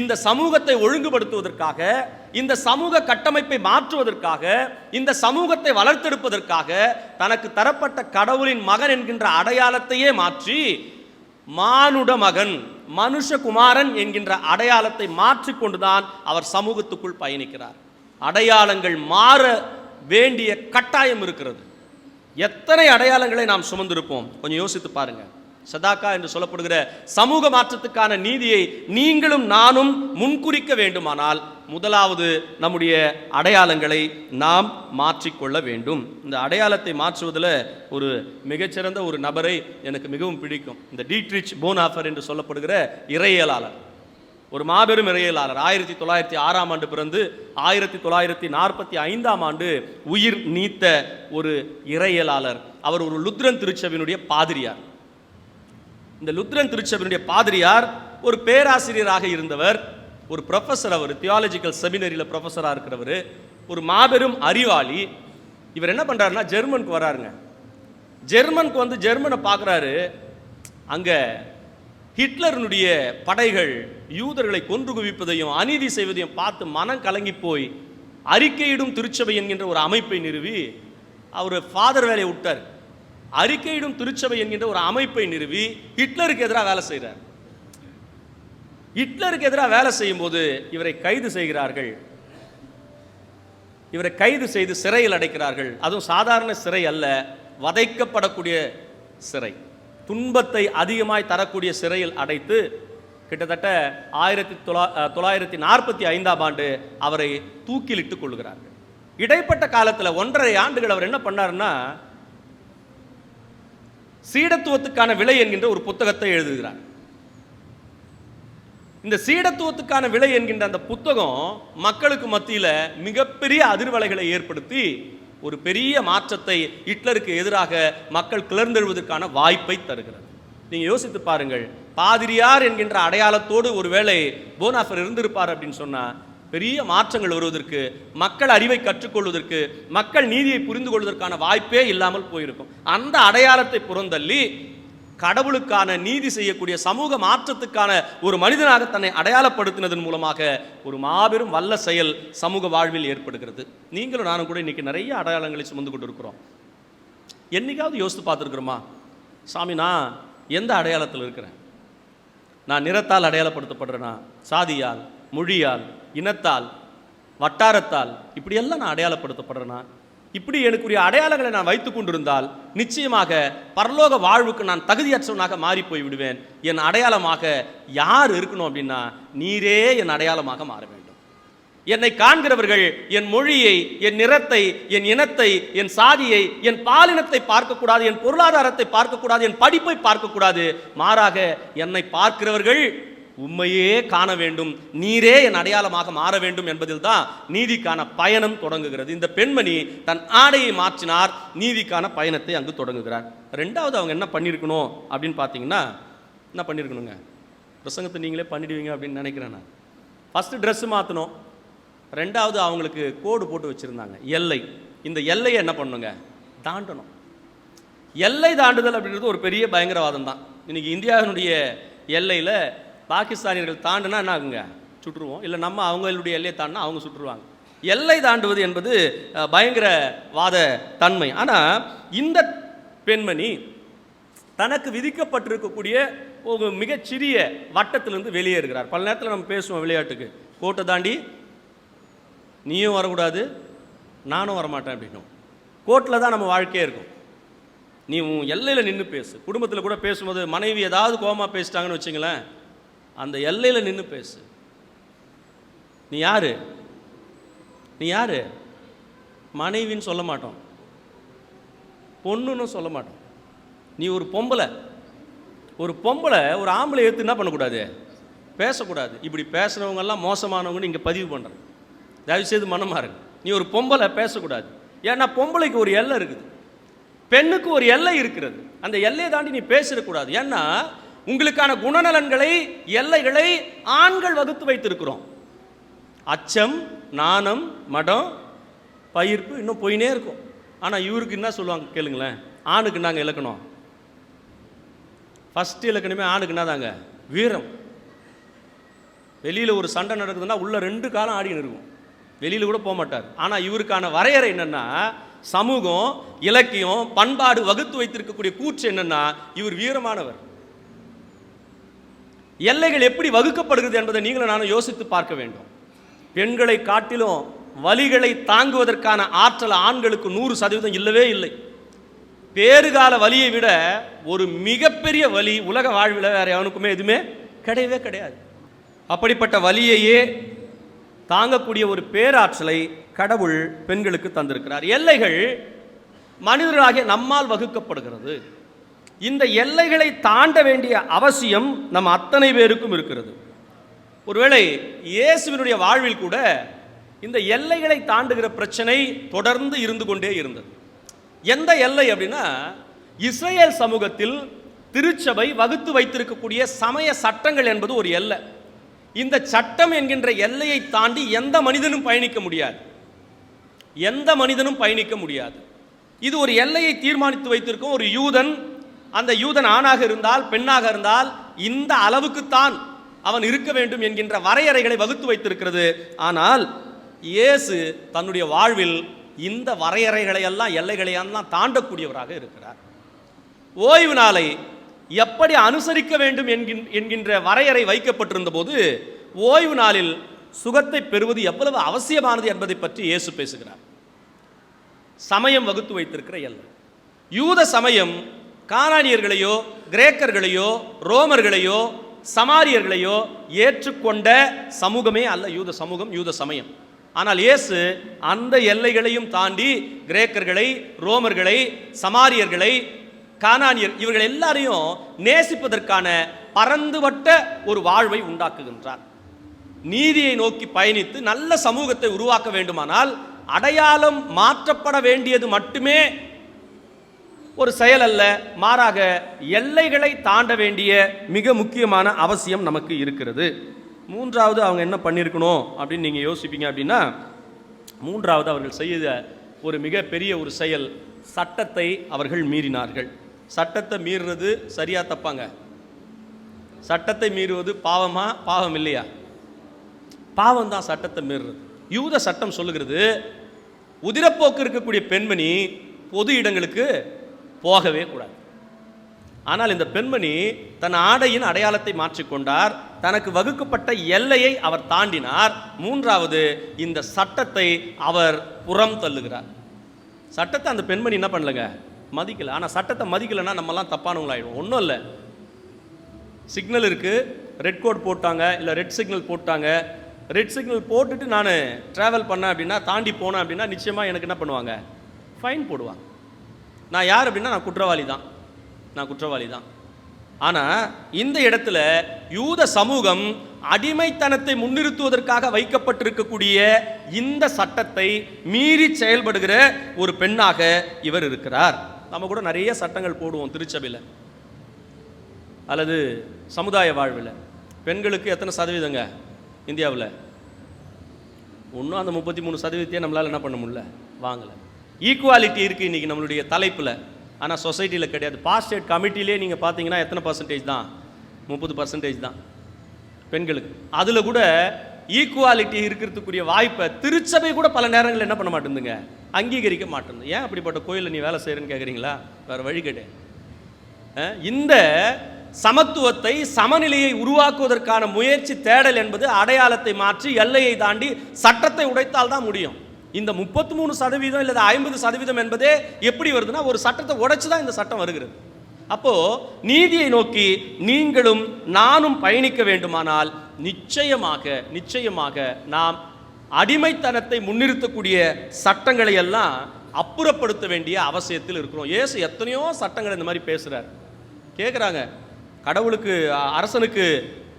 இந்த சமூகத்தை ஒழுங்குபடுத்துவதற்காக, இந்த சமூக கட்டமைப்பை மாற்றுவதற்காக, இந்த சமூகத்தை வளர்த்தெடுப்பதற்காக தனக்கு தரப்பட்ட கடவுளின் மகன் என்கின்ற அடையாளத்தையே மாற்றி மானுட மகன், மனுஷகுமாரன் என்கின்ற அடையாளத்தை மாற்றிக்கொண்டுதான் அவர் சமூகத்துக்குள் பயணிக்கிறார். அடையாளங்கள் மாற வேண்டிய கட்டாயம் இருக்கிறது. எத்தனை அடையாளங்களை நாம் சுமந்திருப்போம், கொஞ்சம் யோசித்து பாருங்க. சதாக்கா என்று சொல்லப்படுகிற சமூக மாற்றத்துக்கான நீதியை நீங்களும் நானும் முன்குறிக்க வேண்டுமானால் முதலாவது நம்முடைய அடையாளங்களை நாம் மாற்றிக்கொள்ள வேண்டும். இந்த அடையாளத்தை மாற்றுவதில் ஒரு மிகச்சிறந்த ஒரு நபரை எனக்கு மிகவும் பிடிக்கும். இந்த டீட்ரிச் போனாஃபர் என்று சொல்லப்படுகிற இறையியலாளர், ஒரு மாபெரும் இறையியலாளர். 1906ஆம் ஆண்டு பிறந்து 1945ஆம் ஆண்டு உயிர் நீத்த ஒரு இறையியலாளர். அவர் ஒரு லுத்ரன் திருச்சபையினுடைய பாதிரியார். இந்த லுத்ரன் திருச்சபையினுடைய பாதிரியார் ஒரு பேராசிரியராக இருந்தவர், ஒரு ப்ரொஃபஸர். அவர் தியாலஜிக்கல் செமினரியில் ப்ரொஃபஸராக இருக்கிறவர், ஒரு மாபெரும் அறிவாளி. இவர் என்ன பண்ணுறாருன்னா ஜெர்மனுக்கு வராருங்க. ஜெர்மனுக்கு வந்து ஜெர்மனை பார்க்குறாரு. அங்கே ஹிட்லருடைய படைகள் யூதர்களை கொன்று குவிப்பதையும் அநீதி செய்வதையும் பார்த்து மனம் கலங்கி போய் அறிக்கையிடும் திருச்சபை என்கின்ற ஒரு அமைப்பை நிறுவி, அவர் ஃபாதர் வேலையை விட்டார். அறிக்கையிடும் திருச்சபை என்கின்ற ஒரு அமைப்பை நிறுவி ஹிட்லருக்கு எதிராக வேலை செய்கிறார். ஹிட்லருக்கு எதிராக வேலை செய்யும் போது இவரை கைது செய்கிறார்கள். இவரை கைது செய்து சிறையில் அடைக்கிறார்கள். அதுவும் சாதாரண சிறை அல்ல, வதைக்கப்படக்கூடிய சிறை, துன்பத்தை அதிகமாய் தரக்கூடிய சிறையில் அடைத்து கிட்டத்தட்ட 1945ஆம் ஆண்டு அவரை தூக்கிலிட்டுக் கொள்கிறார்கள். இடைப்பட்ட காலத்தில் 1.5 ஆண்டுகள் அவர் என்ன பண்ணார்னா சீடத்துவத்துக்கான விலை என்கின்ற ஒரு புத்தகத்தை எழுதுகிறார். இந்த சீடத்துவத்துக்கான விலை என்கின்ற அந்த புத்தகம் மக்களுக்கு மத்தியில் மிகப்பெரிய அதிர்வலைகளை ஏற்படுத்தி ஒரு பெரிய மாற்றத்தை ஹிட்லருக்கு எதிராக மக்கள் கிளர்ந்தெழுவதற்கான வாய்ப்பை தருகிறது. நீங்கள் யோசித்து பாருங்கள், பாதிரியார் என்கின்ற அடையாளத்தோடு ஒருவேளை போனாஃபர் இருந்திருப்பார் அப்படின்னு சொன்னால் பெரிய மாற்றங்கள் வருவதற்கு, மக்கள் அறிவை கற்றுக்கொள்வதற்கு, மக்கள் நீதியை புரிந்து கொள்வதற்கான வாய்ப்பே இல்லாமல் போயிருக்கும். அந்த அடையாளத்தை புறந்தள்ளி கடவுளுக்கான நீதி செய்யக்கூடிய சமூக மாற்றத்துக்கான ஒரு மனிதனாக தன்னை அடையாளப்படுத்தினதன் மூலமாக ஒரு மாபெரும் வல்ல செயல் சமூக வாழ்வில் ஏற்படுகிறது. நீங்களும் நானும் கூட இன்னைக்கு நிறைய அடையாளங்களை சுமந்து கொண்டு இருக்கிறோம். என்னைக்காவது யோசித்து பார்த்துருக்குறோமா, சாமி நான் எந்த அடையாளத்தில் இருக்கிறேன்? நான் நிறத்தால் அடையாளப்படுத்தப்படுறேனா, சாதியால், மொழியால், இனத்தால், வட்டாரத்தால், இப்படியெல்லாம் நான் அடையாளப்படுத்தப்படுறேனா? இப்படி எனக்குரிய அடையாளங்களை நான் வைத்துக் கொண்டிருந்தால் நிச்சயமாக பரலோக வாழ்வுக்கு நான் தகுதியற்றவனாக மாறி போய் விடுவேன். என் அடையாளமாக யார் இருக்கணும் அப்படின்னா நீரே என் அடையாளமாக மாற வேண்டும். என்னை காண்கிறவர்கள் என் மொழியை, என் நிறத்தை, என் இனத்தை, என் சாதியை, என் பாலினத்தை பார்க்கக்கூடாது, என் பொருளாதாரத்தை பார்க்கக்கூடாது, என் படிப்பை பார்க்கக்கூடாது. மாறாக என்னை பார்க்கிறவர்கள் உம்மையே காண வேண்டும், நீரே என் அடையாளமாக மாற வேண்டும் என்பதில் தான் நீதிக்கான பயணம் தொடங்குகிறது. இந்த பெண்மணி தன் ஆடையை மாற்றினார், நீதிக்கான பயணத்தை அங்கு தொடங்குகிறார். ரெண்டாவது அவங்க என்ன பண்ணியிருக்கணும் அப்படின்னு பார்த்தீங்கன்னா, என்ன பண்ணியிருக்கணுங்க, பிரசங்கத்தை நீங்களே பண்ணிடுவீங்க அப்படின்னு நினைக்கிறேன் நான். ஃபஸ்ட்டு ட்ரெஸ்ஸு மாற்றணும். ரெண்டாவது அவங்களுக்கு கோடு போட்டு வச்சுருந்தாங்க, எல்லை. இந்த எல்லையை என்ன பண்ணுங்க, தாண்டணும். எல்லை தாண்டுதல் அப்படின்றது ஒரு பெரிய பயங்கரவாதம் தான். இன்றைக்கி இந்தியாவினுடைய எல்லையில் பாகிஸ்தானியர்கள் தாண்டுனா என்ன ஆகுங்க, சுட்டுருவோம். இல்லை நம்ம அவங்களுடைய எல்லையை தாண்டினா அவங்க சுட்டுருவாங்க. எல்லை தாண்டுவது என்பது பயங்கரவாத தன்மை. ஆனால் இந்த பெண்மணி தனக்கு விதிக்கப்பட்டிருக்கக்கூடிய ஒரு மிகச்சிறிய வட்டத்திலிருந்து வெளியேறுகிறார். பல நேரத்தில் நம்ம பேசுவோம் விளையாட்டுக்கு, கோட்டை தாண்டி நீயும் வரக்கூடாது நானும் வரமாட்டேன் அப்படின்னும். கோர்ட்டில் தான் நம்ம வாழ்க்கையே இருக்கும். நீ உன் எல்லையில் நின்று பேசு. குடும்பத்தில் கூட பேசும்போது மனைவி ஏதாவது கோபமாக பேசிட்டாங்கன்னு வச்சுங்களேன், அந்த எல்லையில் நின்று பேசு. நீ யாரு, நீ யாரு, மனைவின்னு சொல்ல மாட்டோம், பொண்ணுன்னு சொல்ல மாட்டோம். நீ ஒரு பொம்பளை. ஒரு பொம்பளை ஒரு ஆம்பளை எடுத்து என்ன பண்ணக்கூடாது, பேசக்கூடாது. இப்படி பேசுகிறவங்கெல்லாம் மோசமானவங்கன்னு இங்கே பதிவு பண்ணுறேன். தயவுசெய்து மனமாக இருக்கு. நீ ஒரு பொம்பளை பேசக்கூடாது. ஏன்னா பொம்பளைக்கு ஒரு எல்லை இருக்குது, பெண்ணுக்கு ஒரு எல்லை இருக்கிறது. அந்த எல்லையை தாண்டி நீ பேசிடக்கூடாது. ஏன்னா உங்களுக்கான குணநலன்களை, எல்லைகளை ஆண்கள் வகுத்து வைத்திருக்கிறோம். அச்சம், நாணம், மடம், பயிர்ப்பு, இன்னும் போயினே இருக்கும். ஆனால் இவருக்கு என்ன சொல்லுவாங்க கேளுங்களேன், ஆணுக்கு நாங்கள் இலக்கணம். ஃபஸ்ட்டு இலக்கணமே ஆணுக்கு என்ன தாங்க, வீரம். வெளியில் ஒரு சண்டை நடக்குதுன்னா உள்ள 2 காலம் ஆடின்னு இருக்கும், வெளியில் கூட போக மாட்டார். ஆனால் இவருக்கான வரையறை என்னென்னா, சமூகம், இலக்கியம், பண்பாடு வகுத்து வைத்திருக்கக்கூடிய கூற்று என்னென்னா, இவர் வீரமானவர். எல்லைகள் எப்படி வகுக்கப்படுகிறது என்பதை நீங்களும் நானும் யோசித்து பார்க்க வேண்டும். பெண்களை காட்டிலும் வலிகளை தாங்குவதற்கான ஆற்றல் ஆண்களுக்கு 100% இல்லவே இல்லை. பேறுகால வலியை விட ஒரு மிகப்பெரிய வலி உலக வாழ்வில் வேற எவனுக்குமே எதுவுமே கிடையவே கிடையாது. அப்படிப்பட்ட வலியையே தாங்கக்கூடிய ஒரு பேராற்றலை கடவுள் பெண்களுக்கு தந்திருக்கிறார். எல்லைகள் மனிதர்களாகிய நம்மால் வகுக்கப்படுகிறது. இந்த எல்லைகளை தாண்ட வேண்டிய அவசியம் நம் அத்தனை பேருக்கும் இருக்கிறது. ஒருவேளை இயேசுவினுடைய வாழ்வில் கூட இந்த எல்லைகளை தாண்டுகிற பிரச்சனை தொடர்ந்து இருந்து கொண்டே இருந்தது. எந்த எல்லை அப்படின்னா, இஸ்ரேல் சமூகத்தில் திருச்சபை வகுத்து வைத்திருக்கக்கூடிய சமய சட்டங்கள் என்பது ஒரு எல்லை. இந்த சட்டம் என்கின்ற எல்லையை தாண்டி எந்த மனிதனும் பயணிக்க முடியாது, எந்த மனிதனும் பயணிக்க முடியாது. இது ஒரு எல்லையை தீர்மானித்து வைத்திருக்கும். ஒரு யூதன், அந்த யூதன் ஆணாக இருந்தால் பெண்ணாக இருந்தால் இந்த அளவுக்குத்தான் அவன் இருக்க வேண்டும் என்கின்ற வரையறைகளை வகுத்து வைத்திருக்கிறது. ஆனால் இயேசு தன்னுடைய வாழ்வில் இந்த வரையறைகளை எல்லாம், எல்லைகளை எல்லாம் தாண்டக்கூடியவராக இருக்கிறார். ஓய்வு நாளை எப்படி அனுசரிக்க வேண்டும் என்கின்ற வரையறை வைக்கப்பட்டிருந்த போது, ஓய்வு நாளில் சுகத்தை பெறுவது எவ்வளவு அவசியமானது என்பதை பற்றி இயேசு பேசுகிறார். சமயம் வகுத்து வைத்திருக்கிற எல்லை. யூத சமயம் கானானியர்களையோ, கிரேக்கர்களையோ, ரோமர்களையோ, சமாரியர்களையோ ஏற்றுக்கொண்ட சமூகமே அல்ல யூத சமூகம், யூத சமயம். ஆனால் இயேசு அந்த எல்லைகளையும் தாண்டி கிரேக்கர்களை, ரோமர்களை, சமாரியர்களை, கானானியர், இவர்கள் எல்லாரையும் நேசிப்பதற்கான பரந்துபட்ட ஒரு வாழ்வை உண்டாக்குகின்றார். நீதியை நோக்கி பயணித்து நல்ல சமூகத்தை உருவாக்க வேண்டுமானால் அடையாளம் மாற்றப்பட வேண்டியது மட்டுமே ஒரு செயல் அல்ல, மாறாக எல்லைகளை தாண்ட வேண்டிய மிக முக்கியமான அவசியம் நமக்கு இருக்கிறது. மூன்றாவது அவங்க என்ன பண்ணியிருக்கணும் அப்படின்னு நீங்கள் யோசிப்பீங்க அப்படின்னா, மூன்றாவது அவர்கள் செய்த ஒரு மிகப்பெரிய ஒரு செயல், சட்டத்தை அவர்கள் மீறினார்கள். சட்டத்தை மீறுறது சரியா தப்பாங்க? சட்டத்தை மீறுவது பாவமா, பாவம் இல்லையா? பாவம் தான் சட்டத்தை மீறுறது. யூத சட்டம் சொல்லுகிறது, உதிரப்போக்கு இருக்கக்கூடிய பெண்மணி பொது இடங்களுக்கு போகவே கூடாது. ஆனால் இந்த பெண்மணி தன் ஆடையின் அடையாளத்தை மாற்றிக்கொண்டார், தனக்கு வகுக்கப்பட்ட எல்லையை அவர் தாண்டினார். மூன்றாவது, இந்த சட்டத்தை அவர் புறம் தள்ளுகிறார். சட்டத்தை அந்த பெண்மணி என்ன பண்ணலங்க, மதிக்கல. ஆனால் சட்டத்தை மதிக்கலைன்னா நம்மலாம் தப்பானவங்களாயிடும். ஒன்றும் இல்லை, சிக்னல் இருக்குது, ரெட் கோட் போட்டாங்க, இல்லை ரெட் சிக்னல் போட்டாங்க. ரெட் சிக்னல் போட்டுட்டு நான் ட்ராவல் பண்ணேன் அப்படின்னா, தாண்டி போனேன் அப்படின்னா நிச்சயமாக எனக்கு என்ன பண்ணுவாங்க, ஃபைன் போடுவாங்க. நான் யார் அப்படின்னா, நான் குற்றவாளி தான், நான் குற்றவாளி தான். ஆனால் இந்த இடத்துல யூத சமூகம் அடிமைத்தனத்தை முன்னிறுத்துவதற்காக வைக்கப்பட்டிருக்கக்கூடிய இந்த சட்டத்தை மீறி செயல்படுகிற ஒரு பெண்ணாக இவர் இருக்கிறார். நம்ம கூட நிறைய சட்டங்கள் போடுவோம் திருச்சபையில் அல்லது சமுதாய வாழ்வில். பெண்களுக்கு எத்தனை சதவீதங்க இந்தியாவில்? ஒன்றும் அந்த 33% நம்மளால் என்ன பண்ண முடியல, வாங்கலை. ஈக்குவாலிட்டி இருக்குது இன்றைக்கி நம்மளுடைய தலைப்பில், ஆனால் சொசைட்டியில் கிடையாது. பாஸ்டேட் கமிட்டிலே நீங்கள் பார்த்தீங்கன்னா எத்தனை பர்சன்டேஜ் தான்? 30% தான் பெண்களுக்கு. அதில் கூட ஈக்குவாலிட்டி இருக்கிறதுக்குரிய வாய்ப்பை திருச்சபை கூட பல நேரங்களில் என்ன பண்ண மாட்டேங்குதுங்க, அங்கீகரிக்க மாட்டேங்குது. ஏன் அப்படிப்பட்ட கோயிலில் நீ வேலை செய்கிறேன்னு கேட்குறீங்களா? வேறு வழி கிடையாது. இந்த சமத்துவத்தை, சமநிலையை உருவாக்குவதற்கான முயற்சி தேடல் என்பது அடையாளத்தை மாற்றி எல்லையை தாண்டி சட்டத்தை உடைத்தால் தான் முடியும். இந்த 33% இல்லை 50% என்பதே எப்படி வருதுன்னா, ஒரு சட்டத்தை உடைச்சு தான் இந்த சட்டம் வருகிறது. அப்போ நீதியை நோக்கி நீங்களும் நானும் பயணிக்க வேண்டுமானால் நிச்சயமாக நாம் அடிமைத்தனத்தை முன்னிறுத்தக்கூடிய சட்டங்களை எல்லாம் அப்புறப்படுத்த வேண்டிய அவசியத்தில் இருக்கிறோம். இயேசு எத்தனையோ சட்டங்கள் இந்த மாதிரி பேசுறார். கேட்குறாங்க, கடவுளுக்கு அரசனுக்கு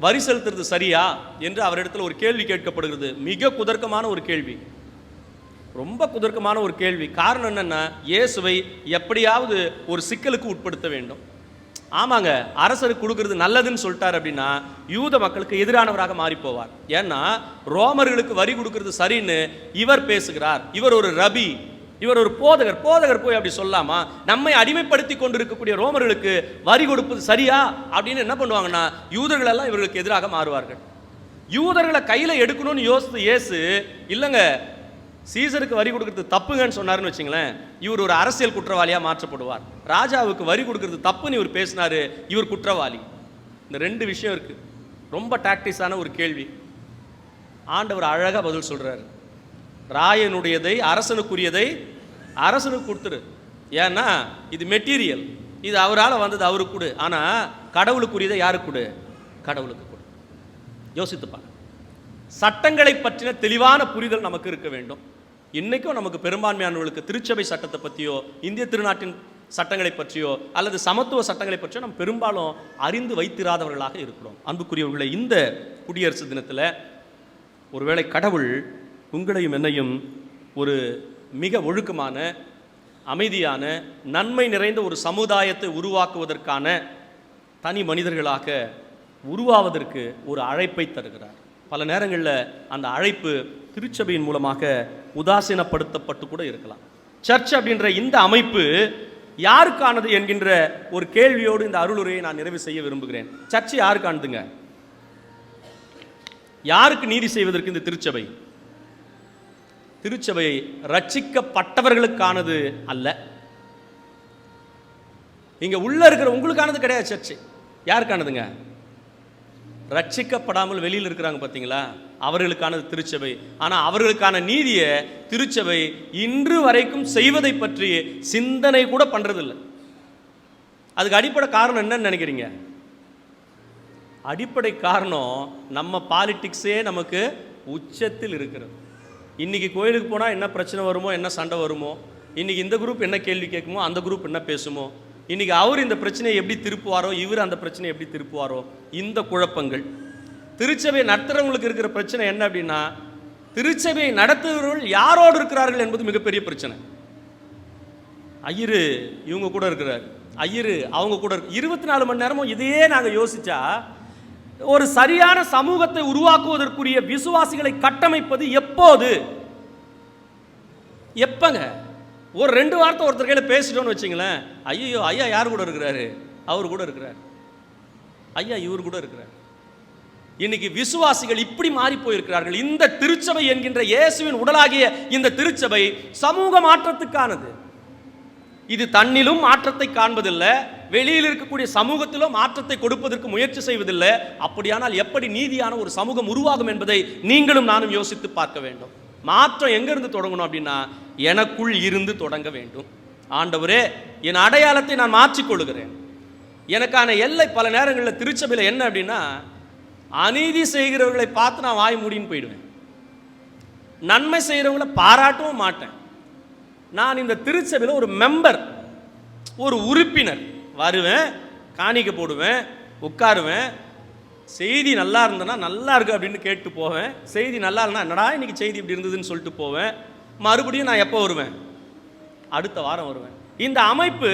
வரி செலுத்துறது சரியா என்று அவரிடத்தில் ஒரு கேள்வி கேட்கப்படுகிறது. மிக குதர்க்கமான ஒரு கேள்வி, ரொம்ப குதர்க்கமான ஒரு கேள்வி. காரணம் என்னன்னா, இயேசுவை எப்படியாவது ஒரு சிக்கலுக்கு உட்படுத்த வேண்டும். ஆமாங்க, அரசருக்கு கொடுக்கறது நல்லதுன்னு சொல்லிட்டார் அப்படின்னா யூத மக்களுக்கு எதிரானவராக மாறி போவார். ஏன்னா ரோமர்களுக்கு வரி கொடுக்கறது சரின்னு இவர் பேசுகிறார். இவர் ஒரு ரபி, இவர் ஒரு போதகர் போய் அப்படி சொல்லாமா? நம்மை அடிமைப்படுத்தி கொண்டிருக்கக்கூடிய ரோமர்களுக்கு வரி கொடுப்பது சரியா அப்படின்னு என்ன பண்ணுவாங்கன்னா, யூதர்கள் எல்லாம் இவர்களுக்கு எதிராக மாறுவார்கள். யூதர்களை கையில் எடுக்கணும்னு யோசித்து இயேசு, இல்லைங்க சீசருக்கு வரி கொடுக்கறது தப்புங்கன்னு சொன்னாருன்னு வச்சுங்களேன், இவர் ஒரு அரசியல் குற்றவாளியாக மாற்றப்படுவார். ராஜாவுக்கு வரி கொடுக்கறது தப்புன்னு இவர் பேசினாரு, இவர் குற்றவாளி. இந்த ரெண்டு விஷயம் இருக்கு. ரொம்ப டாக்டிஸான ஒரு கேள்வி. ஆண்டவர் அழகாக பதில் சொல்றாரு. ராயனுடையதை, அரசனுக்குரியதை அரசனுக்கு கொடுத்துரு. ஏன்னா இது மெட்டீரியல், இது அவரால் வந்தது அவருக்கு கொடு. ஆனால் கடவுளுக்குரியதை யாருக்கு கொடு? கடவுளுக்கு கொடு. யோசித்துப்பாங்க. சட்டங்களை பற்றின தெளிவான புரிதல் நமக்கு இருக்க வேண்டும். இன்றைக்கும் நமக்கு பெரும்பான்மையானவர்களுக்கு திருச்சபை சட்டத்தை பற்றியோ, இந்திய திருநாட்டின் சட்டங்களை பற்றியோ அல்லது சமத்துவ சட்டங்களை பற்றியோ நம்ம பெரும்பாலும் அறிந்து வைத்திராதவர்களாக இருக்கிறோம். அன்புக்குரியவர்களை, இந்த குடியரசு தினத்தில் ஒருவேளை கடவுள் உங்களையும் என்னையும் ஒரு மிக ஒழுக்கமான, அமைதியான, நன்மை நிறைந்த ஒரு சமுதாயத்தை உருவாக்குவதற்கான தனி மனிதர்களாக உருவாவதற்கு ஒரு அழைப்பை தருகிறார். பல நேரங்களில் அந்த அழைப்பு திருச்சபையின் மூலமாக உதாசீனப்படுத்தப்பட்டு கூட இருக்கலாம். சர்ச் அப்படின்ற இந்த அமைப்பு யாருக்கானது என்கின்ற ஒரு கேள்வியோடு இந்த அருளுரையை நான் நிறைவு செய்ய விரும்புகிறேன். சர்ச் யாருக்கானதுங்க? யாருக்கு நீதி செய்வதற்கு இந்த திருச்சபை? திருச்சபை ரட்சிக்கப்பட்டவர்களுக்கானது அல்ல. இங்க உள்ள இருக்கிற உங்களுக்கானது கிடையாது. சர்ச் யாருக்கானதுங்க? ரட்சிக்கப்படாமல் வெளியில் இருக்கிறாங்க பார்த்தீங்களா, அவர்களுக்கானது திருச்சபை. ஆனால் அவர்களுக்கான நீதியை திருச்சபை இன்று வரைக்கும் செய்வதை பற்றி சிந்தனை கூட பண்றதில்லை. அதுக்கு அடிப்படை காரணம் என்னன்னு நினைக்கிறீங்க? அடிப்படை காரணம் நம்ம பாலிடிக்ஸே நமக்கு உச்சத்தில் இருக்கிறது. இன்னைக்கு கோயிலுக்கு போனால் என்ன பிரச்சனை வருமோ, என்ன சண்டை வருமோ, இன்னைக்கு இந்த குரூப் என்ன கேள்வி கேட்குமோ, அந்த குரூப் என்ன பேசுமோ, இன்னைக்கு அவர் இந்த பிரச்சனையை எப்படி திருப்புவாரோ, இவர் அந்த பிரச்சனையை எப்படி திருப்புவாரோ, இந்த குழப்பங்கள். திருச்சபையை நடத்துறவங்களுக்கு இருக்கிற பிரச்சனை என்ன அப்படின்னா, திருச்சபையை நடத்துகிறவர்கள் யாரோடு இருக்கிறார்கள் என்பது மிகப்பெரிய பிரச்சனை. ஐயரு இவங்க கூட இருக்கிறார், ஐயரு அவங்க கூட இருக்கு. 24 மணி நேரமும் இதையே நாங்கள் யோசிச்சா ஒரு சரியான சமூகத்தை உருவாக்குவதற்குரிய விசுவாசிகளை கட்டமைப்பது எப்போது, எப்பங்க? ஒரு 2 வார்த்தை ஒருத்தர் கையில் பேசிட்டோன்னு வச்சுங்களேன், ஐயோ ஐயா யார் கூட இருக்கிறாரு, அவர் கூட இருக்கிறார், ஐயா இவர் கூட இருக்கிறார். இன்னைக்கு விசுவாசிகள் இப்படி மாறி போயிருக்கிறார்கள். இந்த திருச்சபை என்கின்ற இயேசுவின் உடலாகிய இந்த திருச்சபை சமூக மாற்றத்துக்கானது. இது தன்னிலும் மாற்றத்தை காண்பதில்லை, வெளியில் இருக்கக்கூடிய சமூகத்திலும் மாற்றத்தை கொடுப்பதற்கு முயற்சி செய்வதில்லை. அப்படியானால் எப்படி நீதியான ஒரு சமூகம் உருவாகும் என்பதை நீங்களும் நானும் யோசித்து பார்க்க வேண்டும். மாற்றம் எங்கிருந்து தொடங்கணும் அப்படின்னா, எனக்குள் இருந்து தொடங்க வேண்டும். ஆண்டவரே, என் அடையாளத்தை நான் மாற்றிக்கொள்கிறேன். எனக்கான எல்லை பல நேரங்களில் திருச்சபையில் என்ன அப்படின்னா, அநீதி செய்கிறவர்களை பார்த்து நான் வாய் மூடின்னு போயிடுவேன், நன்மை செய்கிறவங்களை பாராட்டவும் மாட்டேன். நான் இந்த திருச்சபையில் ஒரு மெம்பர், ஒரு உறுப்பினர், வருவேன், காணிக்க போடுவேன், உட்காருவேன், செய்தி நல்லா இருந்ததுன்னா நல்லா இருக்கு அப்படின்னு கேட்டு போவேன். செய்தி நல்லா இல்லைனா என்னடா இன்னைக்கு செய்தி இப்படி இருந்ததுன்னு சொல்லிட்டு போவேன். மறுபடியும் நான் எப்போ வருவேன்? அடுத்த வாரம் வருவேன். இந்த அமைப்பு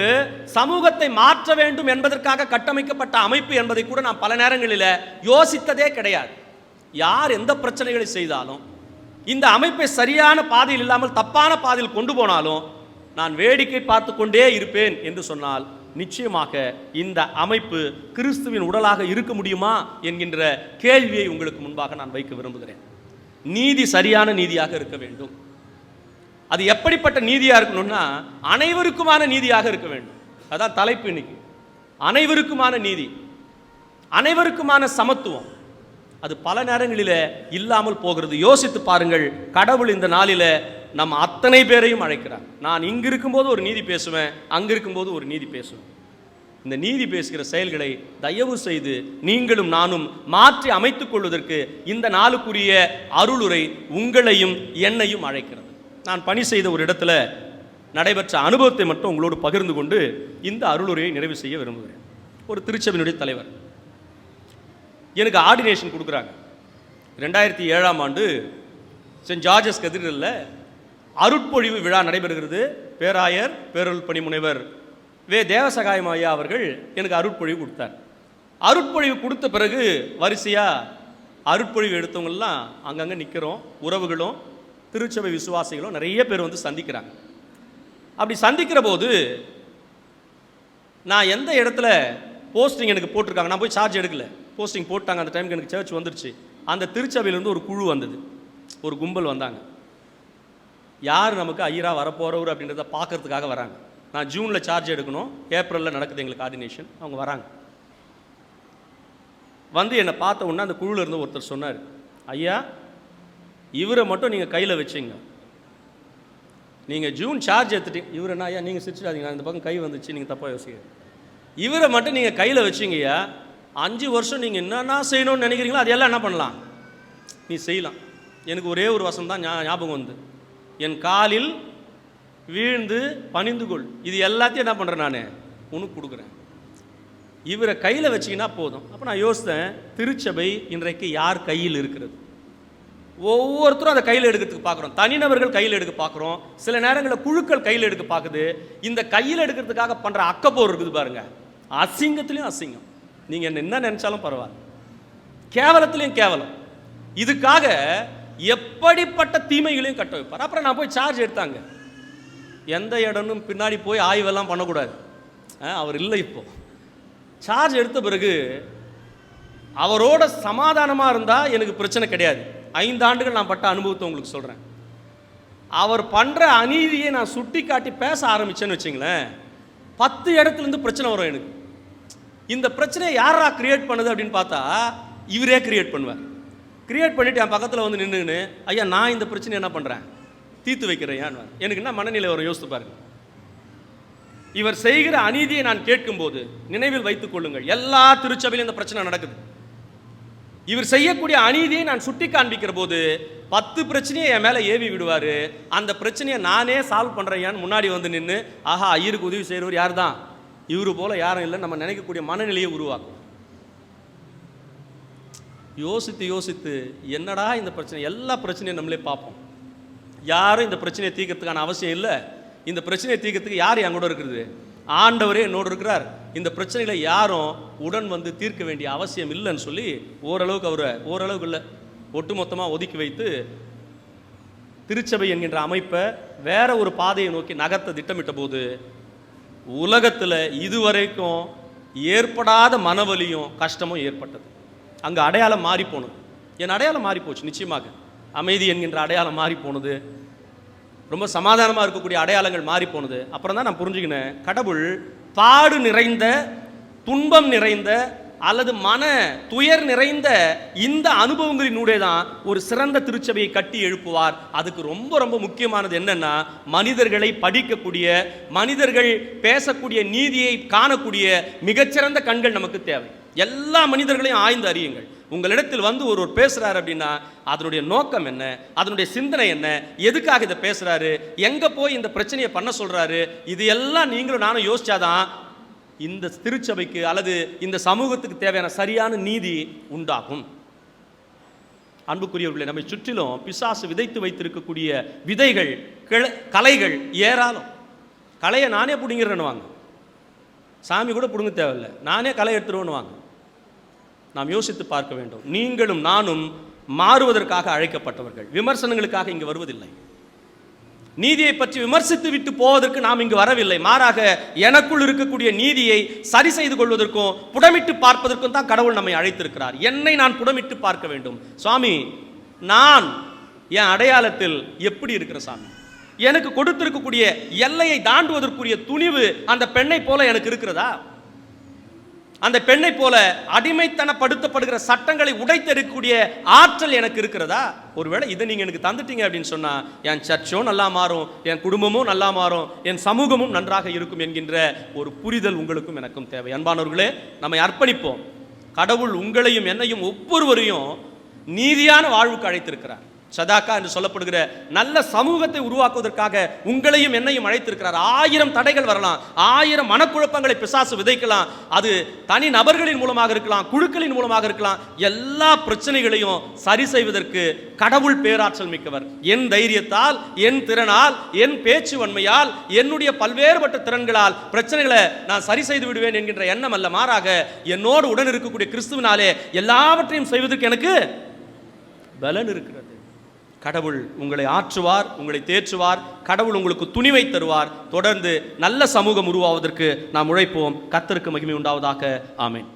சமூகத்தை மாற்ற வேண்டும் என்பதற்காக கட்டமைக்கப்பட்ட அமைப்பு என்பதை கூட நான் பல நேரங்களில் யோசித்ததே கிடையாது. யார் எந்த பிரச்சனைகளை செய்தாலும், இந்த அமைப்பை சரியான பாதையில் இல்லாமல் தப்பான பாதையில் கொண்டு போனாலும் நான் வேடிக்கை பார்த்து கொண்டே இருப்பேன் என்று சொன்னால் நிச்சயமாக இந்த அமைப்பு கிறிஸ்துவின் உடலாக இருக்க முடியுமா என்கின்ற கேள்வியை உங்களுக்கு முன்பாக நான் வைக்க விரும்புகிறேன். நீதி சரியான நீதியாக இருக்க வேண்டும். அது எப்படிப்பட்ட நீதியாக இருக்கணும்னா அனைவருக்குமான நீதியாக இருக்க வேண்டும். அதான் தலைப்பு இன்னைக்கு. அனைவருக்குமான நீதி, அனைவருக்குமான சமத்துவம். அது பல நேரங்களில் இல்லாமல் போகிறது. யோசித்து பாருங்கள். கடவுள் இந்த நாளில் நம்ம அத்தனை பேரையும் அழைக்கிறார். நான் இங்கு இருக்கும்போது ஒரு நீதி பேசுவேன், அங்கு இருக்கும்போது ஒரு நீதி பேசுவேன். இந்த நீதி பேசுகிற செயல்களை தயவு செய்து நீங்களும் நானும் மாற்றி அமைத்துக் கொள்வதற்கு இந்த நாளுக்குரிய அருளுரை உங்களையும் என்னையும் அழைக்கிறது. நான் பணி செய்த ஒரு இடத்துல நடைபெற்ற அனுபவத்தை மட்டும் உங்களோடு பகிர்ந்து கொண்டு இந்த அருளுரையை நிறைவு செய்ய விரும்புகிறேன். ஒரு திருச்சபையினுடைய தலைவர் எனக்கு ஆர்டினேஷன் கொடுக்குறாங்க. 2007ஆம் ஆண்டு சென்ட் ஜார்ஜஸ் கதீட்ரலில் அருட்பொழிவு விழா நடைபெறுகிறது. பேராயர் பேரருள் பணி முனைவர் வே தேவசகாயம் ஐயா அவர்கள் எனக்கு அருட்பொழிவு கொடுத்தார். அருட்பொழிவு கொடுத்த பிறகு வரிசையாக அருட்பொழிவு எடுத்தவங்கெல்லாம் அங்கங்கே நிற்கிறோம். உறவுகளும் திருச்சபை விசுவாசிகளும் நிறைய பேர் வந்து சந்திக்கிறாங்க. அப்படி சந்திக்கிற போது நான் எந்த இடத்துல போஸ்டிங் எனக்கு போட்டிருக்காங்க, நான் போய் சார்ஜ் எடுக்கல, போஸ்டிங் போட்டாங்க. அந்த டைமுக்கு எனக்கு சர்ச் வந்துருச்சு. அந்த திருச்சபையிலேருந்து ஒரு குழு வந்தது, ஒரு கும்பல் வந்தாங்க. யார் நமக்கு ஐயரா வரப்போகிறவர் அப்படின்றத பார்க்கறதுக்காக வராங்க. நான் ஜூனில் சார்ஜ் எடுக்கணும், ஏப்ரலில் நடக்குது எங்களுக்கு ஆர்டினேஷன். அவங்க வராங்க. வந்து என்னை பார்த்த உடனே அந்த குழுவில் இருந்து ஒருத்தர் சொன்னார், ஐயா இவரை மட்டும் நீங்கள் கையில் வச்சிங்க, நீங்கள் ஜூன் சார்ஜ் எடுத்துட்டீங்க. இவர் என்ன ஐயா நீங்கள் சிரிச்சிடாதீங்க, நான் இந்த பக்கம் கை வந்துச்சு, நீங்கள் தப்பாக யோசிக்க. இவரை மட்டும் நீங்கள் கையில் வச்சிங்கய்யா, 5 வருஷம் நீங்கள் என்னென்ன செய்யணும்னு நினைக்கிறீங்களோ அதெல்லாம் என்ன பண்ணலாம், நீ செய்யலாம். எனக்கு ஒரே ஒரு வசனம் தான் ஞாபகம் வந்து, என் காலில் வீழ்ந்து பணிந்து கொள். இது எல்லாத்தையும் என்ன பண்ணுறேன், நான் உனக்கு கொடுக்குறேன். இவரை கையில் வச்சிங்கன்னா போதும். அப்போ நான் யோசித்தேன், திருச்சபை இன்றைக்கு யார் கையில் இருக்கிறது? ஒவ்வொருத்தரும் அதை கையில் எடுக்கிறதுக்கு பார்க்குறோம். தனிநபர்கள் கையில் எடுக்க பார்க்குறோம். சில நேரங்களில் குழுக்கள் கையில் எடுக்க பார்க்குது. இந்த கையில் எடுக்கிறதுக்காக பண்ணுற அக்கப்போர் இருக்குது பாருங்க, அசிங்கத்துலேயும் அசிங்கம். நீங்கள் என்ன நினச்சாலும் பரவாயில்ல, கேவலத்துலேயும் கேவலம். இதுக்காக எப்படிப்பட்ட தீமைகளையும் கட்ட வைப்பார். அப்புறம் நான் போய் சார்ஜ் எடுத்தாங்க. எந்த இடமும் பின்னாடி போய் ஆய்வெல்லாம் பண்ணக்கூடாது, அவர் இல்லை. இப்போ சார்ஜ் எடுத்த பிறகு அவரோட சமாதானமாக இருந்தால் எனக்கு பிரச்சனை கிடையாது. 5 ஆண்டுகள் நான் பட்ட அனுபவத்தை உங்களுக்கு சொல்கிறேன். அவர் பண்ணுற அநீதியை நான் சுட்டி காட்டி பேச ஆரம்பித்தேன்னு வச்சிங்களேன், 10 இடத்துலேருந்து பிரச்சனை வரும் எனக்கு. இந்த பிரச்சனையை யாரா கிரியேட் பண்ணுது அப்படின்னு பார்த்தா இவரே கிரியேட் பண்ணுவார். கிரியேட் பண்ணிவிட்டு என் பக்கத்தில் வந்து நின்றுன்னு, ஐயா நான் இந்த பிரச்சனை என்ன பண்ணுறேன், தீர்த்து வைக்கிறேன். எனக்கு என்ன மனநிலை வரும் யோசித்து பாருங்க. இவர் செய்கிற அநீதியை நான் கேட்கும்போது நினைவில் வைத்துக் கொள்ளுங்கள், எல்லா திருச்சபையிலும் இந்த பிரச்சனை நடக்குது. இவர் செய்யக்கூடிய அநீதியை நான் சுட்டி காண்பிக்கிற போது 10 பிரச்சனையை என் மேலே ஏவி விடுவார். அந்த பிரச்சனையை நானே சால்வ் பண்ணுறேன் முன்னாடி வந்து நின்று, ஆஹா ஐயருக்கு உதவி செய்கிறவர் யார் தான், இவரு போல யாரும் இல்லை, நம்ம நினைக்கக்கூடிய மனநிலையை உருவாக்கும். யோசித்து யோசித்து என்னடா இந்த பிரச்சனை, எல்லா பிரச்சனையும் நம்மளே பார்ப்போம். யாரும் இந்த பிரச்சனையை தீர்க்கறதுக்கான அவசியம் இல்லை. இந்த பிரச்சனையை தீர்க்கறதுக்கு யார் என் கூட இருக்கிறது, ஆண்டவரே என்னோடு இருக்கிறார். இந்த பிரச்சனைகளை யாரும் உடன் வந்து தீர்க்க வேண்டிய அவசியம் இல்லைன்னு சொல்லி ஓரளவுக்கு அவரை, ஓரளவுக்கு இல்லை ஒட்டுமொத்தமாக ஒதுக்கி வைத்து திருச்சபை என்கின்ற அமைப்பை வேற ஒரு பாதையை நோக்கி நகர்த்த திட்டமிட்ட போது உலகத்தில் இதுவரைக்கும் ஏற்படாத மனவலியும் கஷ்டமும் ஏற்பட்டது. அங்கே அடையாளம் மாறி போனது. என் அடையாளம் மாறி போச்சு. நிச்சயமாக அமைதி என்கின்ற அடையாளம் மாறி போனது. ரொம்ப சமாதானமாக இருக்கக்கூடிய அடையாளங்கள் மாறி போனது. அப்புறம் தான் நான் புரிஞ்சுக்கினேன், கடவுள் பாடு நிறைந்த, துன்பம் நிறைந்த அல்லது மன துயர் நிறைந்த இந்த அனுபவங்களினூடே தான் ஒரு சிறந்த திருச்சபையை கட்டி எழுப்புவார். அதுக்கு ரொம்ப ரொம்ப முக்கியமானது என்னன்னா, மனிதர்களை படிக்கக்கூடிய, மனிதர்கள் பேசக்கூடிய நீதியை காணக்கூடிய மிகச்சிறந்த கண்கள் நமக்கு தேவை. எல்லா மனிதர்களையும் ஆய்ந்து அறியுங்கள். உங்களிடத்தில் வந்து ஒருவர் பேசுகிறார் அப்படின்னா அதனுடைய நோக்கம் என்ன, அதனுடைய சிந்தனை என்ன, எதுக்காக இதை பேசுகிறாரு, எங்கே போய் இந்த பிரச்சனையை பண்ண சொல்கிறாரு, இது எல்லாம் நீங்களும் நானும் யோசிச்சாதான் இந்த திருச்சபைக்கு அல்லது இந்த சமூகத்துக்கு தேவையான சரியான நீதி உண்டாகும். அன்புக்குரியவர்களே, நம்மை சுற்றிலும் பிசாசு விதைத்து வைத்திருக்கக்கூடிய விதைகள், கலைகள் ஏராளம். கலையை நானே பிடுங்கிறேன்னு வாங்க, சாமி கூட பிடுங்க தேவையில்லை, நானே களை எடுத்துருவேன்னு வாங்க. நாம் யோசித்து பார்க்க வேண்டும். நீங்களும் நானும் மாறுவதற்காக அழைக்கப்பட்டவர்கள், விமர்சனங்களுக்காக இங்கு வருவதில்லை. நீதியை பற்றி விமர்சித்து விட்டு போவதற்கு நாம் இங்கு வரவில்லை. மாறாக எனக்குள் இருக்கக்கூடிய நீதியை சரி செய்து கொள்வதற்கும் புடமிட்டு பார்ப்பதற்கும் தான் கடவுள் நம்மை அழைத்திருக்கிறார். என்னை நான் புடமிட்டு பார்க்க வேண்டும். சுவாமி, நான் என் அடையாளத்தில் எப்படி இருக்கிற சாமி? எனக்கு கொடுத்திருக்கக்கூடிய எல்லையை தாண்டுவதற்குரிய துணிவு அந்த பெண்ணை போல எனக்கு இருக்கிறதா? அந்த பெண்ணை போல அடிமைத்தனப்படுத்தப்படுகிற சட்டங்களை உடைத்தெடுக்கக்கூடிய ஆற்றல் எனக்கு இருக்கிறதா? ஒருவேளை இதை நீங்கள் எனக்கு தந்துட்டீங்க அப்படின்னு சொன்னால் என் சர்ச்சும் நல்லா மாறும், என் குடும்பமும் நல்லா மாறும், என் சமூகமும் நன்றாக இருக்கும் என்கின்ற ஒரு புரிதல் உங்களுக்கும் எனக்கும் தேவை. அன்பானவர்களே, நம்மை அர்ப்பணிப்போம். கடவுள் உங்களையும் என்னையும் ஒவ்வொருவரையும் நீதியான வாழ்வுக்கு அழைத்திருக்கிறார். சதாக்கா என்று சொல்லப்படுகிற நல்ல சமூகத்தை உருவாக்குவதற்காக உங்களையும் என்னையும் அழைத்திருக்கிறார். 1000 தடைகள் வரலாம், 1000 மனக்குழப்பங்களை பிசாசு விதைக்கலாம். அது தனி நபர்களின் மூலமாக இருக்கலாம், குழுக்களின் மூலமாக இருக்கலாம். எல்லா பிரச்சனைகளையும் சரி செய்வதற்கு கடவுள் பேராற்றல் மிக்கவர். என் தைரியத்தால், என் திறனால், என் பேச்சு வன்மையால், என்னுடைய பல்வேறுபட்ட திறன்களால் பிரச்சனைகளை நான் சரி செய்து விடுவேன் என்கின்ற எண்ணம் அல்ல. மாறாக என்னோடு உடன் இருக்கக்கூடிய கிறிஸ்துவினாலே எல்லாவற்றையும் செய்வதற்கு எனக்கு பலன் இருக்கிறது. கடவுள் உங்களை ஆற்றுவார், உங்களை தேற்றுவார். கடவுள் உங்களுக்கு துணிவை தருவார். தொடர்ந்து நல்ல சமூகம் உருவாவதற்கு நாம் உழைப்போம். கர்த்தருக்கு மகிமை உண்டாவதாக. ஆமென்.